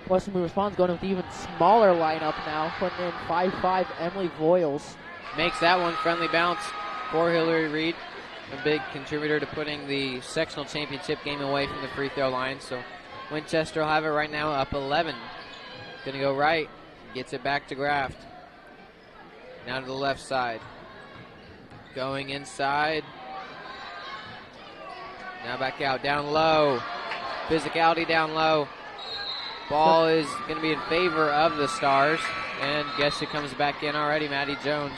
Western Blue responds, going with an even smaller lineup now, putting in 5'5" Emily Voiles. Makes that one friendly bounce for Hillary Reed, a big contributor to putting the sectional championship game away from the free throw line. So Winchester will have it right now up 11. Gonna go right, gets it back to Graft. Now to the left side. Going inside. Now back out, down low. Physicality down low. Ball is going to be in favor of the Stars. And guess who comes back in already? Maddie Jones.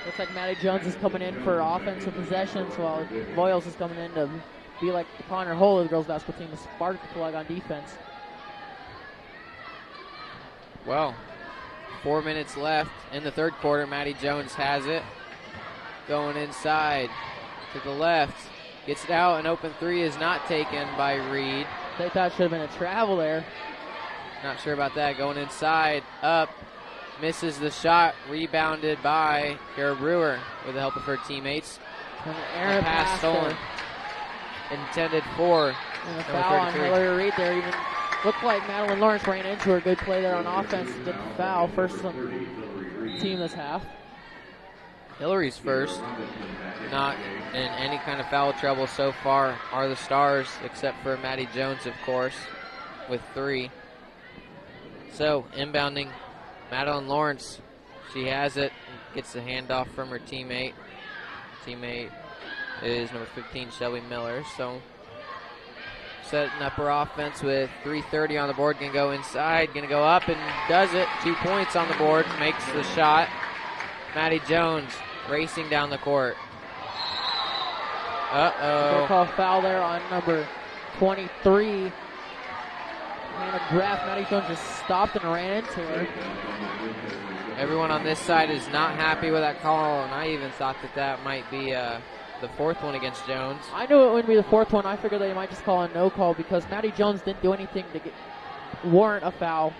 Looks like Maddie Jones is coming in for offensive possessions while Voiles is coming in to be like Connor Hull of the girls basketball team, a spark plug on defense. Well, 4 minutes left in the third quarter. Maddie Jones has it. Going inside to the left. Gets it out. An open three is not taken by Reed. They thought it should have been a travel there. Not sure about that. Going inside, up, misses the shot. Rebounded by Kara Brewer with the help of her teammates. And Aaron pass stolen. Intended for. And a foul on Hillary Reed there. Even looked like Madeline Lawrence ran into her. Good play there on offense to get the foul. First on the team this half. Hillary's first. Not in any kind of foul trouble so far are the Stars, except for Maddie Jones, of course, with 3. So, inbounding Madeline Lawrence. She has it, gets the handoff from her teammate. Teammate is number 15, Shelby Miller. So, setting up her offense with 3:30 on the board. Gonna go inside, gonna go up and does it. 2 points on the board, makes the shot. Maddie Jones racing down the court. They'll call a foul there on number 23. Hannah Graff. Maddie Jones just stopped and ran into her. Everyone on this side is not happy with that call, and I even thought that might be the fourth one against Jones. I knew it wouldn't be the fourth one. I figured they might just call a no call because Maddie Jones didn't do anything to warrant a foul.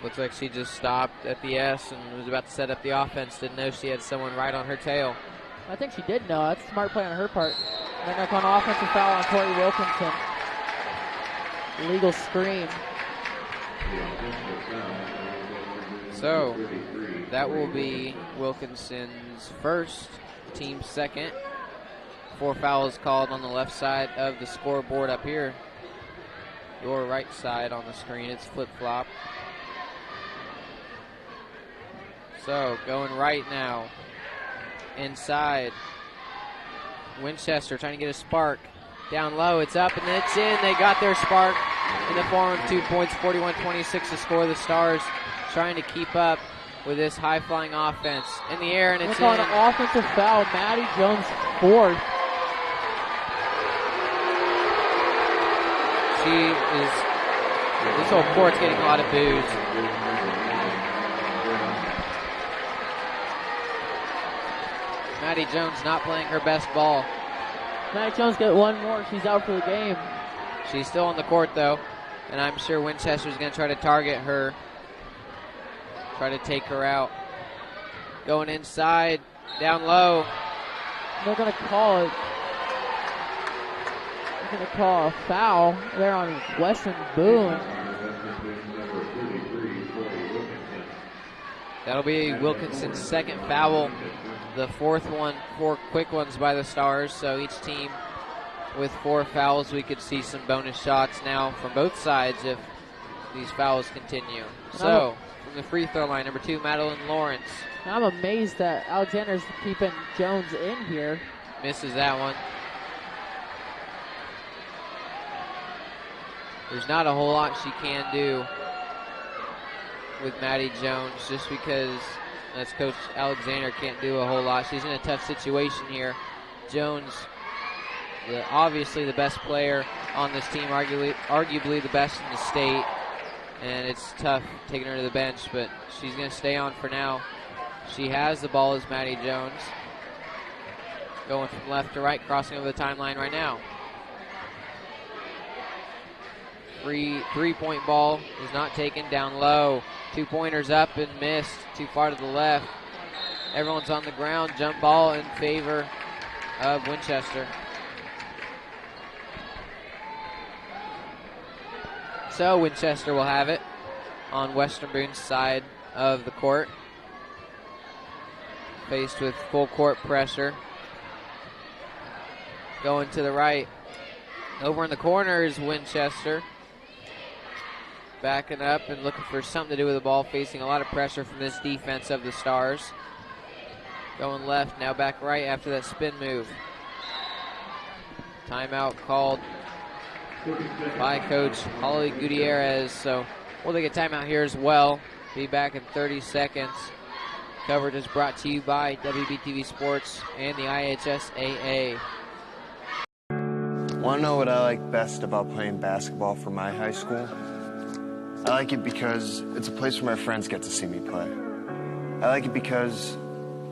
Looks like she just stopped at the S and was about to set up the offense. Didn't know she had someone right on her tail. I think she did know. That's a smart play on her part. They're going to call an offensive foul on Tori Wilkinson. Legal screen. So, that will be Wilkinson's first, team second. 4 fouls called on the left side of the scoreboard up here. Your right side on the screen, it's flip-flop. So, going right now. Inside. Winchester trying to get a spark. Down low, it's up and it's in. They got their spark in the form of 2 points, 41-26 to score. The Stars trying to keep up with this high-flying offense. In the air and it's in. An offensive foul. Maddie Jones, 4th. This whole court's getting a lot of boos. Maddie Jones not playing her best ball. Maddie Jones get one more. She's out for the game. She's still on the court, though, and I'm sure Winchester's going to try to target her, try to take her out. Going inside, down low. They're going to call it. They're going to call a foul there on Western Boone. That'll be Wilkinson's second foul. The 4th one, 4 quick ones by the Stars. So each team with 4 fouls. We could see some bonus shots now from both sides if these fouls continue. So from the free throw line, number 2, Madeline Lawrence. I'm amazed that Alexander's keeping Jones in here. Misses that one. There's not a whole lot she can do with Maddie Jones just because as Coach Alexander can't do a whole lot. She's in a tough situation here. Jones obviously the best player on this team, arguably the best in the state. And it's tough taking her to the bench, but she's going to stay on for now. She has the ball as Maddie Jones. Going from left to right, crossing over the timeline right now. Three-point ball is not taken, down low. 2-pointers up and missed, too far to the left. Everyone's on the ground, jump ball in favor of Winchester. So Winchester will have it on Western Boone's side of the court. Faced with full court pressure. Going to the right. Over in the corner is Winchester. Backing up and looking for something to do with the ball, facing a lot of pressure from this defense of the Stars. Going left, now back right after that spin move. Timeout called by Coach Holly Gutierrez. So we'll take a timeout here as well. Be back in 30 seconds. Coverage is brought to you by WBTV Sports and the IHSAA. Want to know what I like best about playing basketball for my high school? I like it because it's a place where my friends get to see me play. I like it because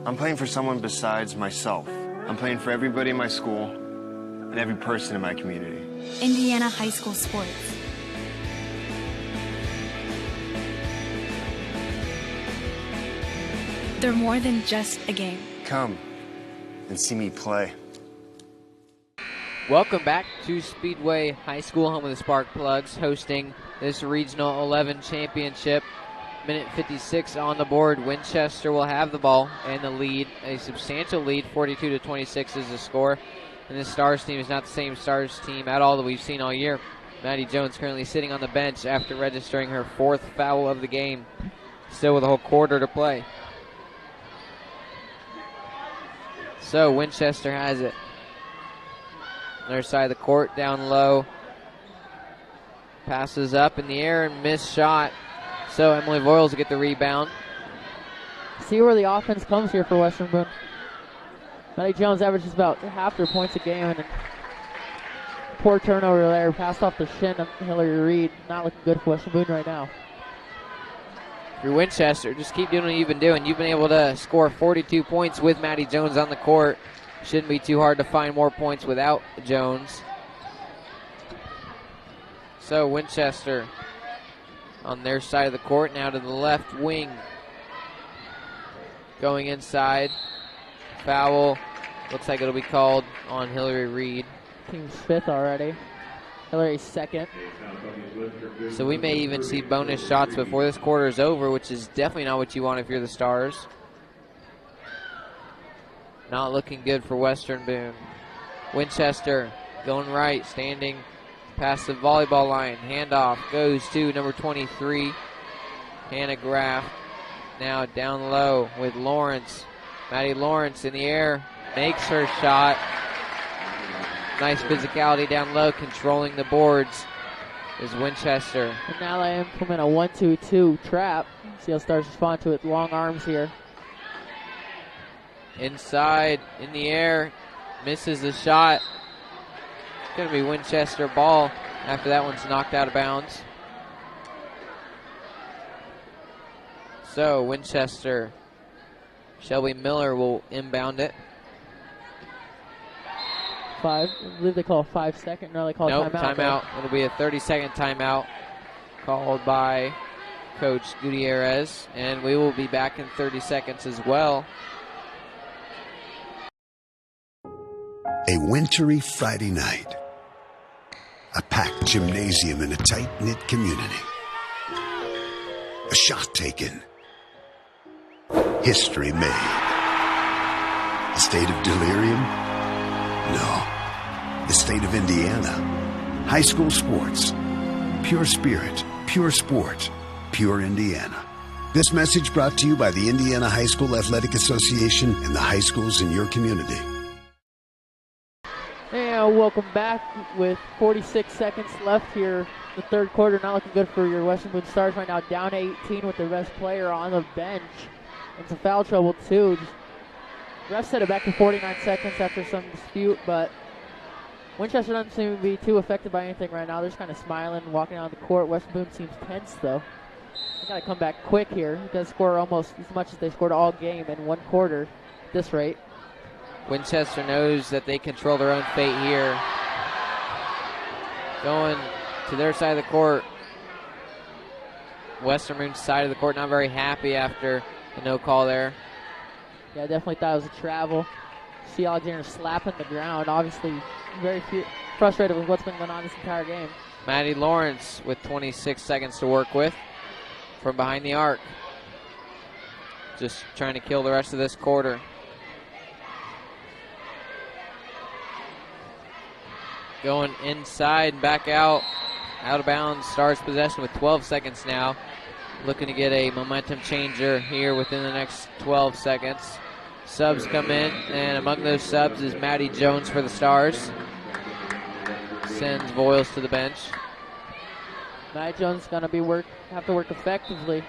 I'm playing for someone besides myself. I'm playing for everybody in my school and every person in my community. Indiana high school sports. They're more than just a game. Come and see me play. Welcome back to Speedway High School, home of the Spark Plugs, hosting this Regional 11 Championship. Minute 56 on the board. Winchester will have the ball and the lead, a substantial lead, 42-26 is the score. And this Stars team is not the same Stars team at all that we've seen all year. Maddie Jones currently sitting on the bench after registering her 4th foul of the game, still with a whole quarter to play. So Winchester has it. Their side of the court, down low. Passes up in the air and missed shot. So Emily Voiles will get the rebound. See where the offense comes here for Western Boone. Maddie Jones averages about half their points a game, and poor turnover there. Passed off the shin of Hillary Reed. Not looking good for Western Boone right now. If you're Winchester, just keep doing what you've been doing. You've been able to score 42 points with Maddie Jones on the court. Shouldn't be too hard to find more points without Jones. So Winchester on their side of the court, now to the left wing. Going inside. Foul. Looks like it'll be called on Hillary Reed. Team's 5th already. Hillary's 2nd. So we may even see bonus shots before this quarter is over, which is definitely not what you want if you're the Stars. Not looking good for Western Boone. Winchester going right, standing past the volleyball line. Handoff goes to number 23, Hannah Graff. Now down low with Lawrence. Maddie Lawrence in the air, makes her shot. Nice physicality down low, controlling the boards is Winchester. And now they implement a 1-2-2 trap. See how Stars respond to it. Long arms here. Inside, in the air, misses the shot. It's going to be Winchester ball after that one's knocked out of bounds. So Winchester, Shelby Miller will inbound it. I believe they call a 5-second. No, they call nope, a timeout. Timeout. It'll be a 30-second timeout called by Coach Gutierrez, and we will be back in 30 seconds as well. A wintry Friday night. A packed gymnasium in a tight-knit community. A shot taken. History made. A state of delirium? No. The state of Indiana. High school sports. Pure spirit, pure sport, pure Indiana. This message brought to you by the Indiana High School Athletic Association and the high schools in your community. And welcome back with 46 seconds left here. The third quarter not looking good for your Western Boone Stars right now. Down 18 with their best player on the bench. And some foul trouble too. Refs set it back to 49 seconds after some dispute, but Winchester doesn't seem to be too affected by anything right now. They're just kind of smiling, walking out of the court. West Boone seems tense, though. They got to come back quick here. They got to score almost as much as they scored all game in one quarter at this rate. Winchester knows that they control their own fate here. Going to their side of the court. Western Moon's side of the court not very happy after the no call there. Yeah, I definitely thought it was a travel. See Alexander slapping the ground. Obviously very frustrated with what's been going on this entire game. Maddie Lawrence with 26 seconds to work with from behind the arc. Just trying to kill the rest of this quarter. Going inside and back out. Out of bounds. Stars possession with 12 seconds now. Looking to get a momentum changer here within the next 12 seconds. Subs come in, and among those subs is Maddie Jones for the Stars. Sends Voiles to the bench. Maddie Jones is going to have to work effectively.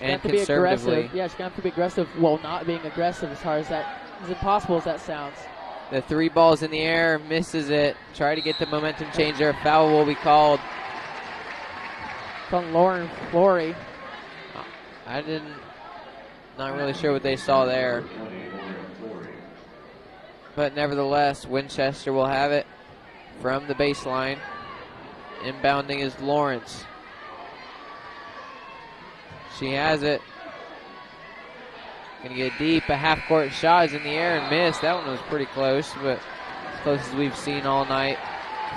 And to be conservatively. aggressive. Yeah, she's going to have to be aggressive while not being aggressive as hard as that, as impossible as that sounds. The three balls in the air, misses it. Try to get the momentum changer. Foul will be called. From Lauren Flory. Not really sure what they saw there. But nevertheless, Winchester will have it from the baseline. Inbounding is Lawrence. She has it. Gonna get deep. A half-court shot is in the air and missed. That one was pretty close, but as close as we've seen all night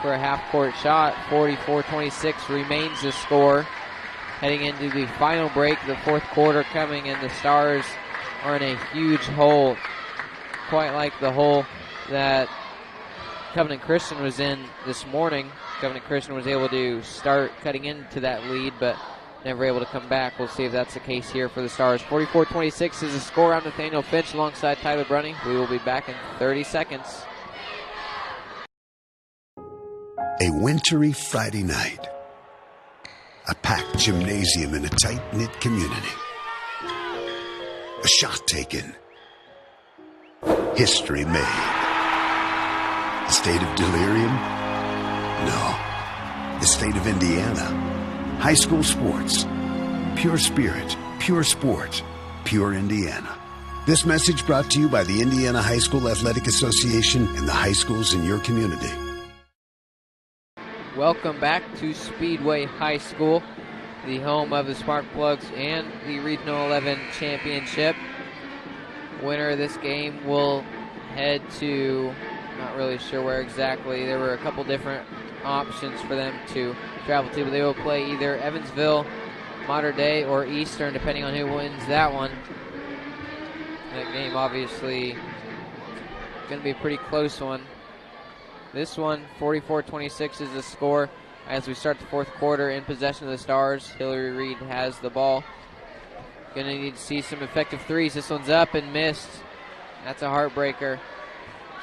for a half-court shot. 44-26 remains the score. Heading into the final break, the fourth quarter coming, and the Stars are in a huge hole. Quite like the hole that Covenant Christian was in this morning. Covenant Christian was able to start cutting into that lead, but never able to come back. We'll see if that's the case here for the Stars. 44-26 is the score. I'm Nathaniel Finch alongside Tyler Brunny. We will be back in 30 seconds. A wintry Friday night. A packed gymnasium in a tight-knit community. A shot taken. History made. A state of delirium? No. The state of Indiana. High school sports. Pure spirit, pure sport, pure Indiana. This message brought to you by the Indiana High School Athletic Association and the high schools in your community. Welcome back to Speedway High School, the home of the Sparkplugs and the Regional 11 Championship. Winner of this game will head to, not really sure where exactly. There were a couple different options for them to travel to, but they will play either Evansville, Mater Dei, or Eastern, depending on who wins that one. That game obviously going to be a pretty close one. This one, 44-26 is the score as we start the fourth quarter in possession of the Stars. Hillary Reed has the ball. Going to need to see some effective threes. This one's up and missed. That's a heartbreaker.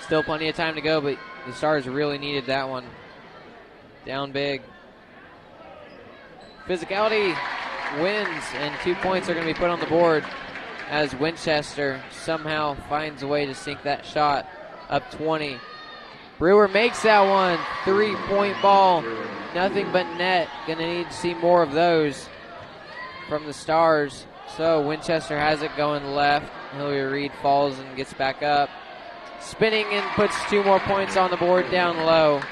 Still plenty of time to go, but the Stars really needed that one. Down big. Physicality wins, and 2 points are going to be put on the board as Winchester somehow finds a way to sink that shot up 20. Brewer makes that one. 3-point ball. Nothing but net. Going to need to see more of those from the Stars. So Winchester has it going left. Hillary Reed falls and gets back up. Spinning and puts 2 more points on the board down low.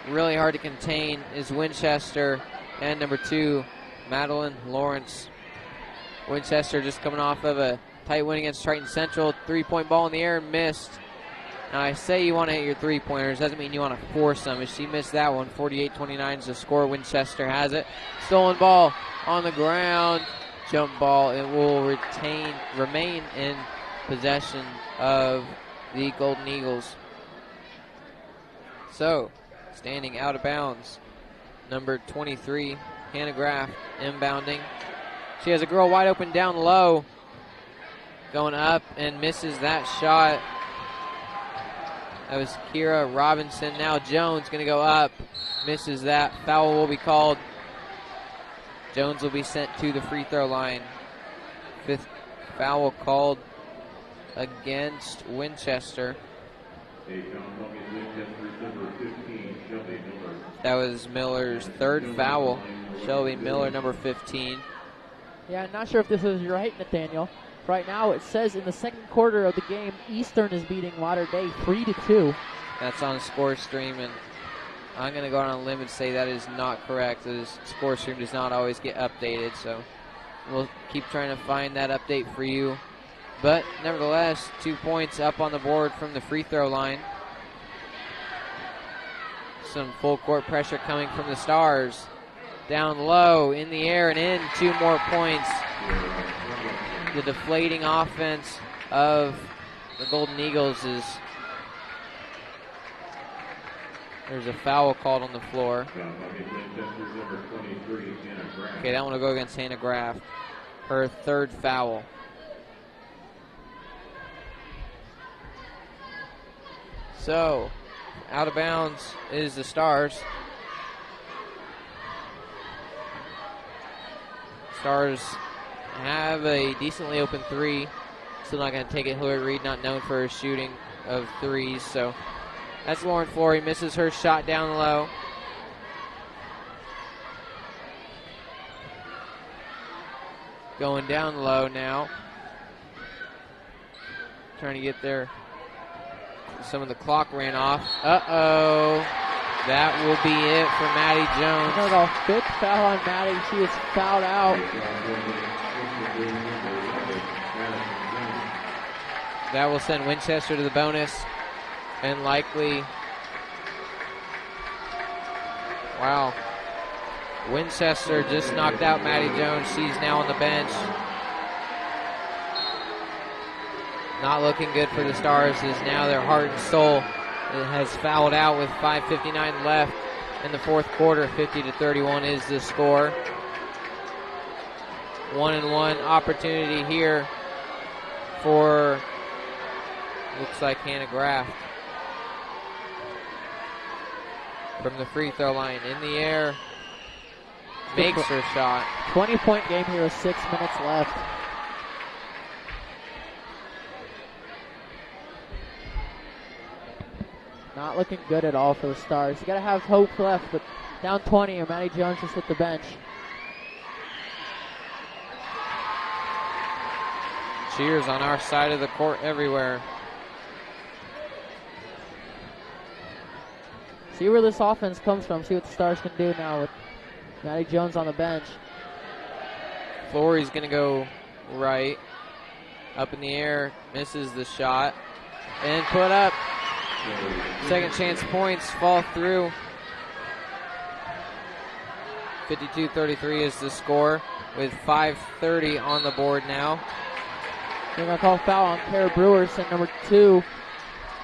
Really hard to contain is Winchester and number 2, Madeline Lawrence. Winchester just coming off of a tight win against Triton Central. 3-point ball in the air, missed. Now I say you want to hit your 3-pointers, doesn't mean you want to force them. As she missed that one, 48-29 is the score. Winchester has it. Stolen ball on the ground. Jump ball. It will remain in possession of the Golden Eagles. So, standing out of bounds, number 23, Hannah Graff, inbounding. She has a girl wide open down low. Going up and misses that shot. That was Kira Robinson. Now Jones going to go up. Misses that. Foul will be called. Jones will be sent to the free throw line. 5th foul called against Winchester. That was Miller's third foul. Shelby Miller, number 15. Yeah, I'm not sure if this is right, Nathaniel. Right now, it says in the second quarter of the game, Eastern is beating Mater Dei 3-2. That's on Score Stream, and I'm going to go out on a limb and say that is not correct. The Score Stream does not always get updated, so we'll keep trying to find that update for you. But nevertheless, 2 points up on the board from the free throw line. Some full court pressure coming from the Stars. Down low, in the air, and in. 2 more points. The deflating offense of the Golden Eagles is... There's a foul called on the floor. Okay, that one will go against Hannah Graff. Her third foul. So, out of bounds is the Stars. Stars have a decently open three. Still not going to take it. Hillary Reed not known for her shooting of threes. So that's Lauren Flory. Misses her shot down low. Going down low now. Trying to get there. Some of the clock ran off. Uh-oh. That will be it for Maddie Jones. Another 5th foul on Maddie. She is fouled out. That will send Winchester to the bonus. And likely... Wow. Winchester just knocked out Maddie Jones. She's now on the bench. Not looking good for the Stars, as now their heart and soul has fouled out with 5:59 left in the fourth quarter. 50-31 is the score. 1-and-1 opportunity here for, looks like Hannah Graff. From the free throw line, in the air, makes her shot. 20-point game here with 6 minutes left. Not looking good at all for the Stars. You got to have hope left, but down 20, and Maddie Jones just hit the bench. Cheers on our side of the court everywhere. See where this offense comes from. See what the Stars can do now with Maddie Jones on the bench. Flory's going to go right. Up in the air, misses the shot, and put up. Second chance points fall through. 52-33 is the score with 5:30 on the board now. They're going to call foul on Kara Brewer, send number 2,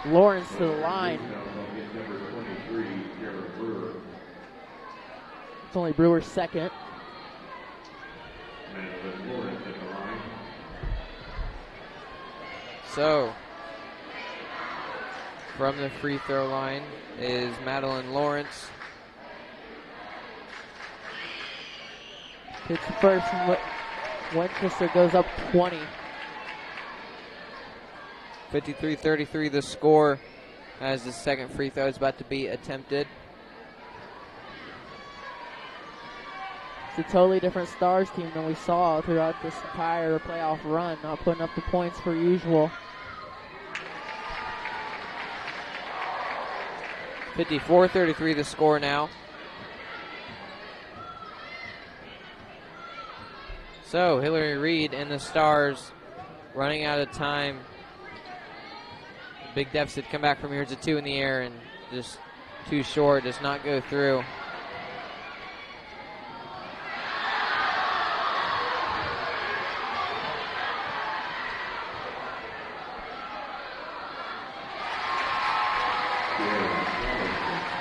Lawrence, to the line. It's only Brewer's second. So, from the free throw line is Madeline Lawrence. Hits the first, and Winchester goes up 20. 53-33 the score as the second free throw is about to be attempted. It's a totally different Stars team than we saw throughout this entire playoff run, not putting up the points per usual. 54-33 the score now. So Hillary Reed and the Stars running out of time. Big deficit come back from here. It's a 2 in the air and just too short, does not go through.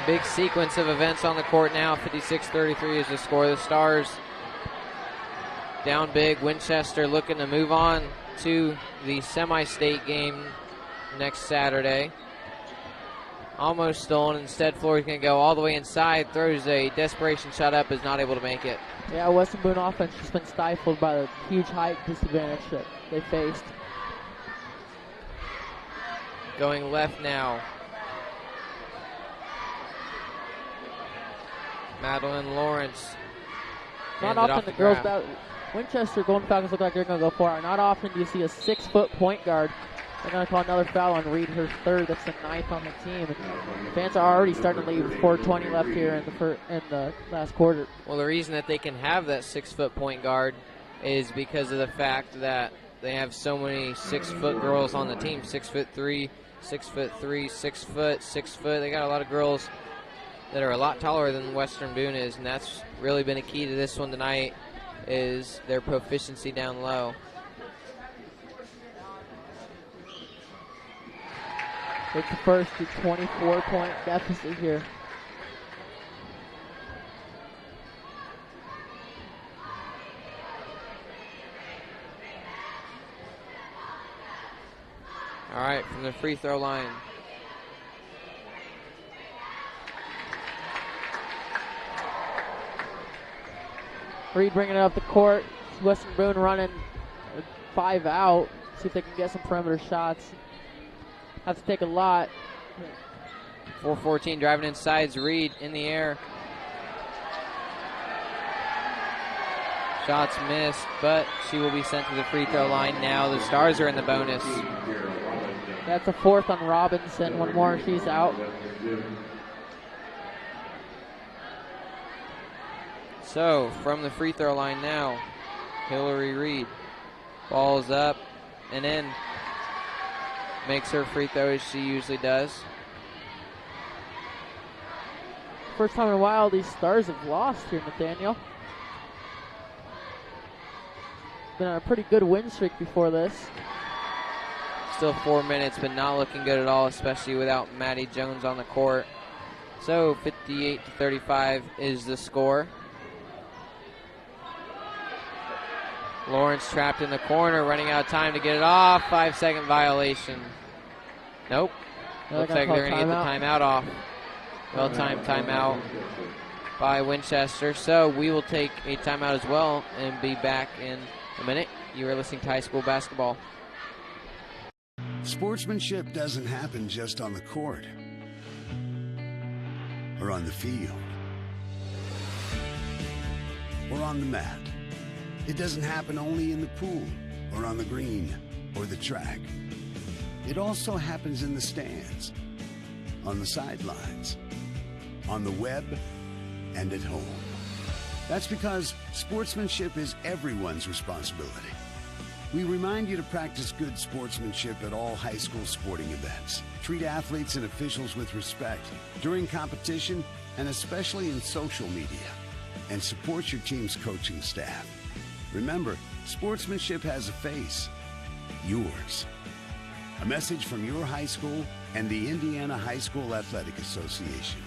Big sequence of events on the court now. 56-33 is the score. The Stars down big. Winchester looking to move on to the semi-state game next Saturday. Almost stolen. Instead, Flory's going to go all the way inside. Throws a desperation shot up. Is not able to make it. Yeah, Western Boone offense just been stifled by the huge height disadvantage that they faced. Going left now Madeline Lawrence. Not hands it often off the to girls Graf. Winchester Golden Falcons look like they're going to go for it. Not often do you see a 6-foot point guard. They're going to call another foul on Reed, her third. That's the 9th on the team. And fans are already starting to leave. 4:20 left here in the last quarter. Well, the reason that they can have that 6-foot point guard is because of the fact that they have so many 6-foot girls on the team. 6'3", 6'3", 6 foot, 6 foot. They got a lot of girls that are a lot taller than Western Boone is, and that's really been a key to this one tonight, is their proficiency down low. It's the first to 24-point deficit here. All right, from the free throw line. Reed bringing it up the court. Western Boone running 5 out. See if they can get some perimeter shots. Have to take a lot. 4:14 driving inside. Reed in the air. Shots missed, but she will be sent to the free throw line now. The Stars are in the bonus. That's a 4th on Robinson. One more, she's out. So, from the free throw line now, Hillary Reed. Ball's up and in. Makes her free throw as she usually does. First time in a while these Stars have lost here, Nathaniel. Been on a pretty good win streak before this. Still 4 minutes, but not looking good at all, especially without Maddie Jones on the court. So 58-35 is the score. Lawrence trapped in the corner, running out of time to get it off. 5-second violation. Nope. Looks like they're going to get the timeout off. Well-timed timeout by Winchester. So we will take a timeout as well and be back in a minute. You are listening to high school basketball. Sportsmanship doesn't happen just on the court or on the field or on the mat. It doesn't happen only in the pool or on the green or the track. It also happens in the stands, on the sidelines, on the web, and at home. That's because sportsmanship is everyone's responsibility. We remind you to practice good sportsmanship at all high school sporting events. Treat athletes and officials with respect during competition and especially in social media. And support your team's coaching staff. Remember, sportsmanship has a face. Yours. A message from your high school and the Indiana High School Athletic Association.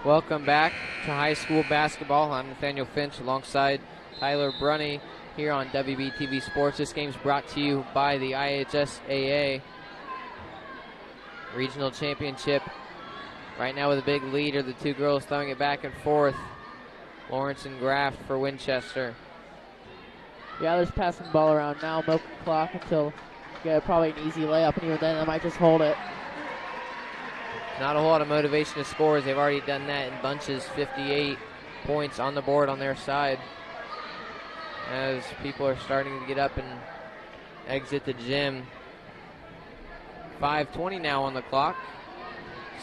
Welcome back to high school basketball. I'm Nathaniel Finch alongside Tyler Brunny here on WBTV Sports. This game's brought to you by the IHSAA Regional Championship. Right now with a big lead are the two girls throwing it back and forth. Lawrence and Graf for Winchester. Yeah, they're passing the ball around now, milking the clock until get probably an easy layup, and even then they might just hold it. Not a whole lot of motivation to score as they've already done that in bunches. 58 points on the board on their side as people are starting to get up and exit the gym. 5:20 now on the clock.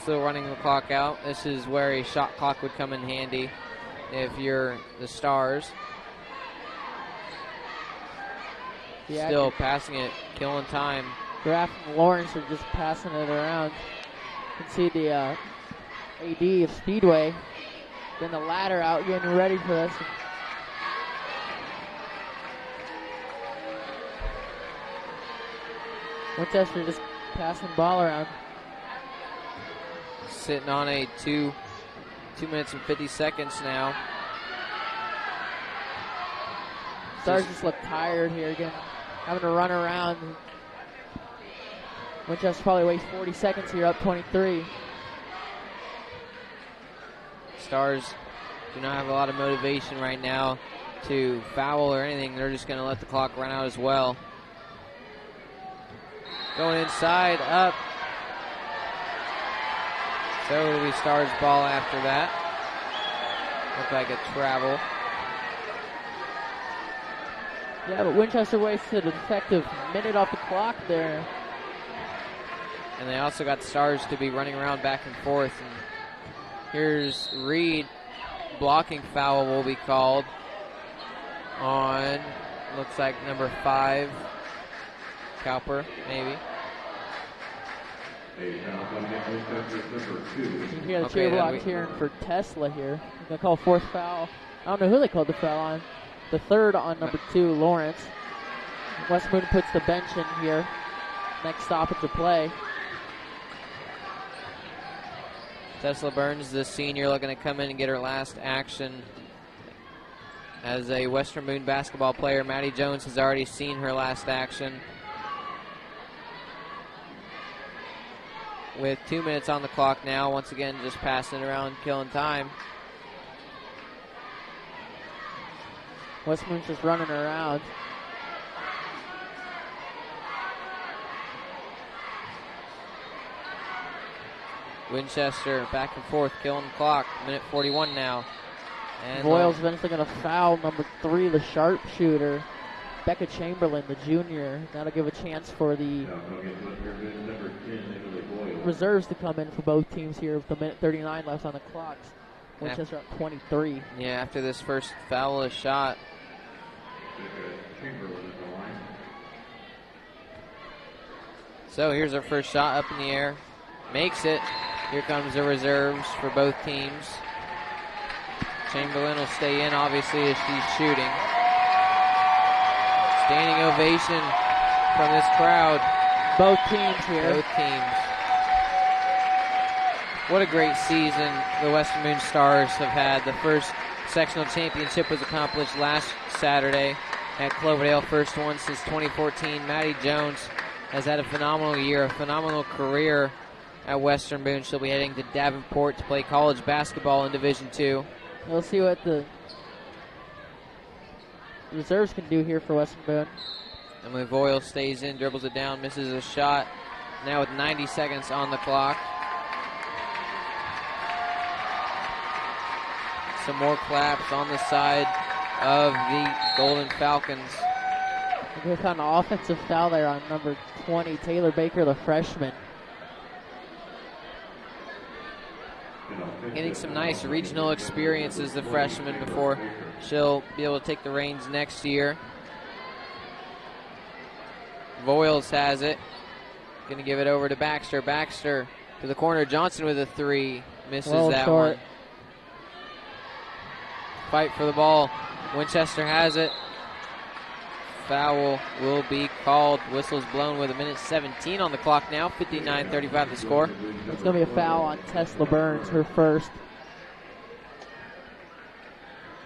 Still running the clock out. This is where a shot clock would come in handy if you're the Stars. Yeah, still passing it, killing time. Graf and Lawrence are just passing it around. You can see the AD of Speedway getting the ladder out, getting ready for this. Winchester just passing the ball around. Sitting on a 2 minutes and 50 seconds now. Stars just look tired here again, having to run around. Winchester probably waits 40 seconds here, up 23. Stars do not have a lot of motivation right now to foul or anything. They're just going to let the clock run out as well. Going inside, up, So it'll be Stars ball after that. Looked like a travel. Yeah, but Winchester wasted an effective minute off the clock there. And they also got Stars to be running around back and forth. And here's Reed. Blocking foul will be called on, looks like number 5, Cowper, maybe. You can hear the cheer block cheering for Tesla here. They're going to call 4th foul. I don't know who they called the foul on. The 3rd on number 2, Lawrence. West Boone puts the bench in here. Next stoppage of play. Tesla Burns, the senior, looking to come in and get her last action as a Western Boone basketball player. Maddie Jones has already seen her last action. With 2 minutes on the clock now, once again just passing it around, killing time. West Boone's just running around. Winchester back and forth, killing the clock. Minute 41 now. And Royals eventually going to foul number 3, the sharpshooter, Becca Chamberlain, the junior. That'll give a chance for the reserves to come in for both teams here with the minute 39 left on the clocks. Winchester at 23. Yeah, after this first foul shot. So here's our first shot up in the air. Makes it. Here comes the reserves for both teams. Chamberlain will stay in, obviously, as she's shooting. Standing ovation from this crowd. Both teams here. Both teams. What a great season the Western Boone Stars have had. The first sectional championship was accomplished last Saturday at Cloverdale. First one since 2014. Maddie Jones has had a phenomenal year, a phenomenal career at Western Boone. She'll be heading to Davenport to play college basketball in Division II. We'll see what the reserves can do here for Western Boone. Emily Voyle stays in, dribbles it down, misses a shot. Now with 90 seconds on the clock. Some more claps on the side of the Golden Falcons. We found an offensive foul there on number 20, Taylor Baker, the freshman. Getting some nice regional experience as the freshman before she'll be able to take the reins next year. Voiles has it. Going to give it over to Baxter. Baxter to the corner. Johnson with a 3. Misses that one. Fight for the ball. Winchester has it. Foul will be called. Whistle's blown with a minute 17 on the clock now. 59-35 the score. It's going to be a foul on Tesla Burns, her first.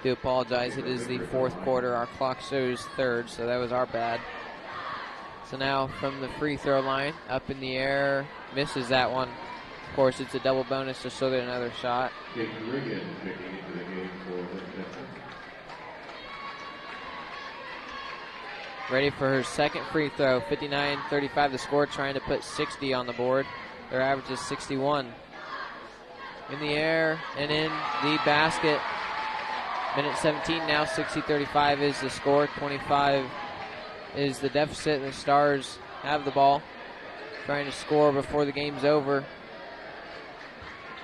Do apologize. It is the 4th quarter. Our clock shows 3rd, so that was our bad. So now from the free throw line, up in the air, misses that one. Of course, it's a double bonus to show that another shot. Ready for her second free throw. 59-35 the score, trying to put 60 on the board. Their average is 61. In the air and in the basket. Minute 17 now, 60-35 is the score. 25 is the deficit. The Stars have the ball, trying to score before the game's over.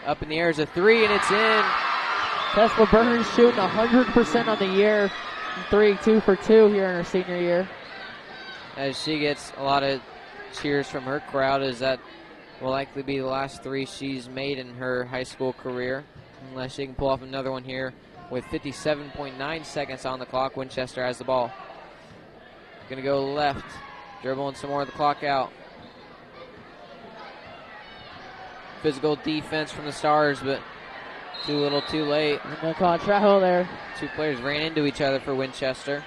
Up in the air is a 3, and it's in. Tesla Burns shooting 100% on the year. 3, 2 for 2 here in her senior year. As she gets a lot of cheers from her crowd, as that will likely be the last 3 she's made in her high school career, unless she can pull off another one here with 57.9 seconds on the clock. Winchester has the ball. Going to go left, dribbling some more of the clock out. Physical defense from the Stars, but too little, too late. I'm going to call a travel there. 2 players ran into each other for Winchester.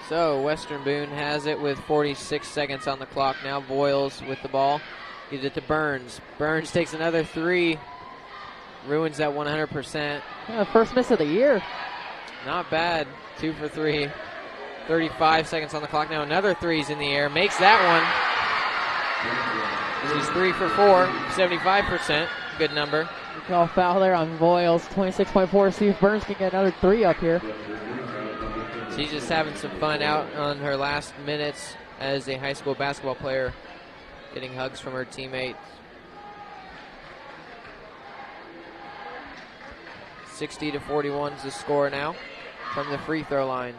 So Western Boone has it with 46 seconds on the clock now. Voiles with the ball. Gives it to Burns. Burns takes another 3. Ruins that 100%. Yeah, first miss of the year. Not bad. 2 for 3. 35 seconds on the clock now. Another 3's in the air. Makes that one. She's 3 for 4, 75%. Good number. We call foul there on Voiles. 26.4. See if Burns can get another 3 up here. She's just having some fun out on her last minutes as a high school basketball player, getting hugs from her teammates. 60-41 is the score now from the free throw line.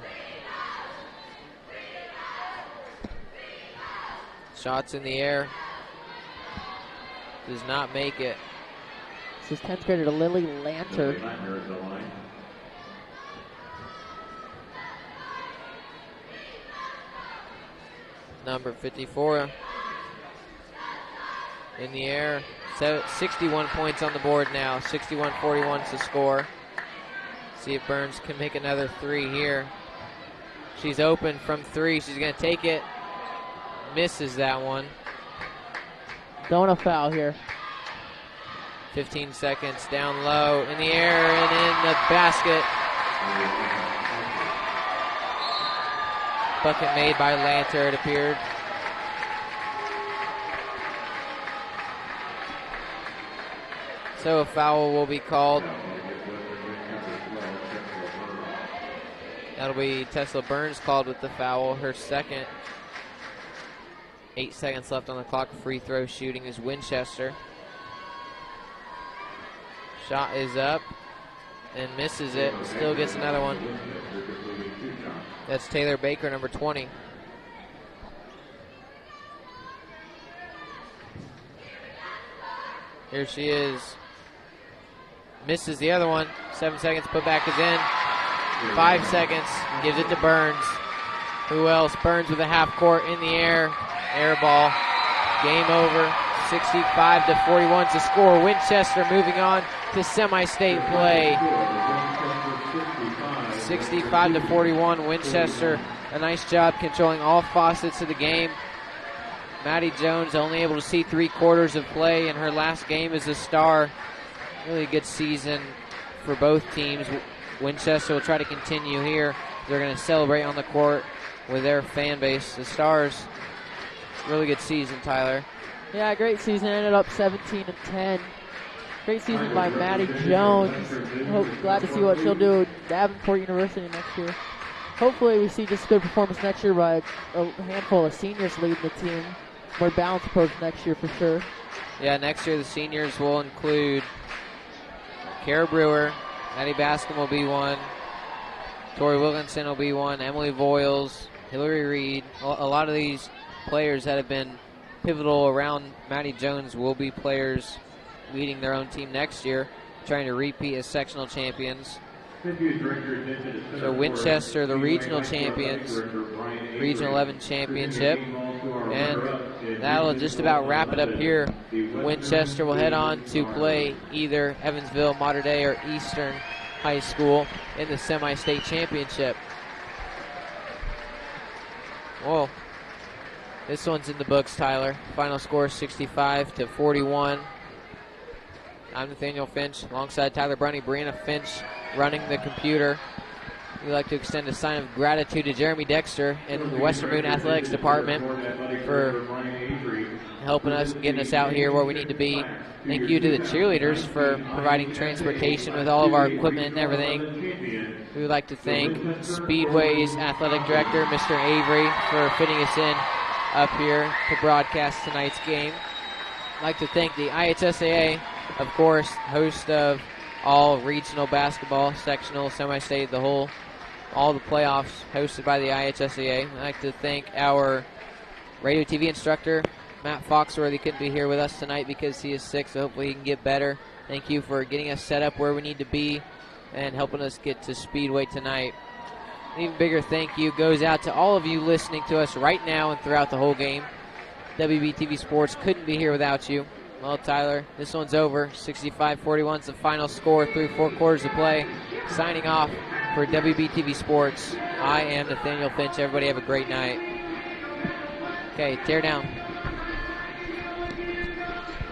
Shots in the air. Does not make it. This is 10th grader Lily Lanter. Number 54 in the air. So 61 points on the board now. 61-41 is the score. See if Burns can make another 3 here. She's open from 3. She's going to take it. Misses that one. Don't want a foul here. 15 seconds down low in the air and in the basket. Bucket made by Lanter, it appeared. So a foul will be called. That'll be Tesla Burns called with the foul, her second. 8 seconds left on the clock. Free throw shooting is Winchester. Shot is up and misses it. Still gets another one. That's Taylor Baker, number 20. Here she is. Misses the other one. 7 seconds, putback is in. 5 seconds, gives it to Burns. Who else? Burns with a half court in the air. Air ball. Game over. 65-41 is the score. Winchester moving on to semi-state play. 65-41, Winchester. A nice job controlling all facets of the game. Maddie Jones only able to see 3/4 of play in her last game as a star. Really good season for both teams. Winchester will try to continue here. They're going to celebrate on the court with their fan base. The Stars, really good season, Tyler. Yeah, great season. Ended up 17-10. Great season by Maddie Jones. Glad to see what she'll do at Davenport University next year. Hopefully we see just a good performance next year by a handful of seniors leading the team. More balanced approach next year for sure. Yeah, next year the seniors will include Kara Brewer, Maddie Bascom will be one, Tori Wilkinson will be one, Emily Voiles, Hillary Reed. A lot of these players that have been pivotal around Maddie Jones will be players leading their own team next year, trying to repeat as sectional champions. So Winchester, the regional champions, Regional 11 championship. And that'll just about wrap it up here. Winchester will head on to play either Evansville, Mater Dei, or Eastern High School in the semi-state championship. Whoa. This one's in the books, Tyler. Final score 65-41. I'm Nathaniel Finch alongside Tyler Brunny. Brianna Finch running the computer. We'd like to extend a sign of gratitude to Jeremy Dexter and the Western Boone Athletics Department for helping us and getting us out here where we need to be. Thank you to the cheerleaders for providing transportation with all of our equipment and everything. We would like to thank Speedway's athletic director, Mr. Avery, for fitting us in up here to broadcast tonight's game. I'd like to thank the IHSAA, of course, host of all regional basketball, sectional, semi-state, all the playoffs hosted by the IHSAA. I'd like to thank our radio TV instructor, Matt Foxworthy. Couldn't be here with us tonight because he is sick, so hopefully he can get better. Thank you for getting us set up where we need to be and helping us get to Speedway tonight. An even bigger thank you goes out to all of you listening to us right now and throughout the whole game. WBTV Sports couldn't be here without you. Well, Tyler, this one's over. 65-41 is the final score through 4/4 of play. Signing off for WBTV Sports, I am Nathaniel Finch. Everybody have a great night. Okay, tear down.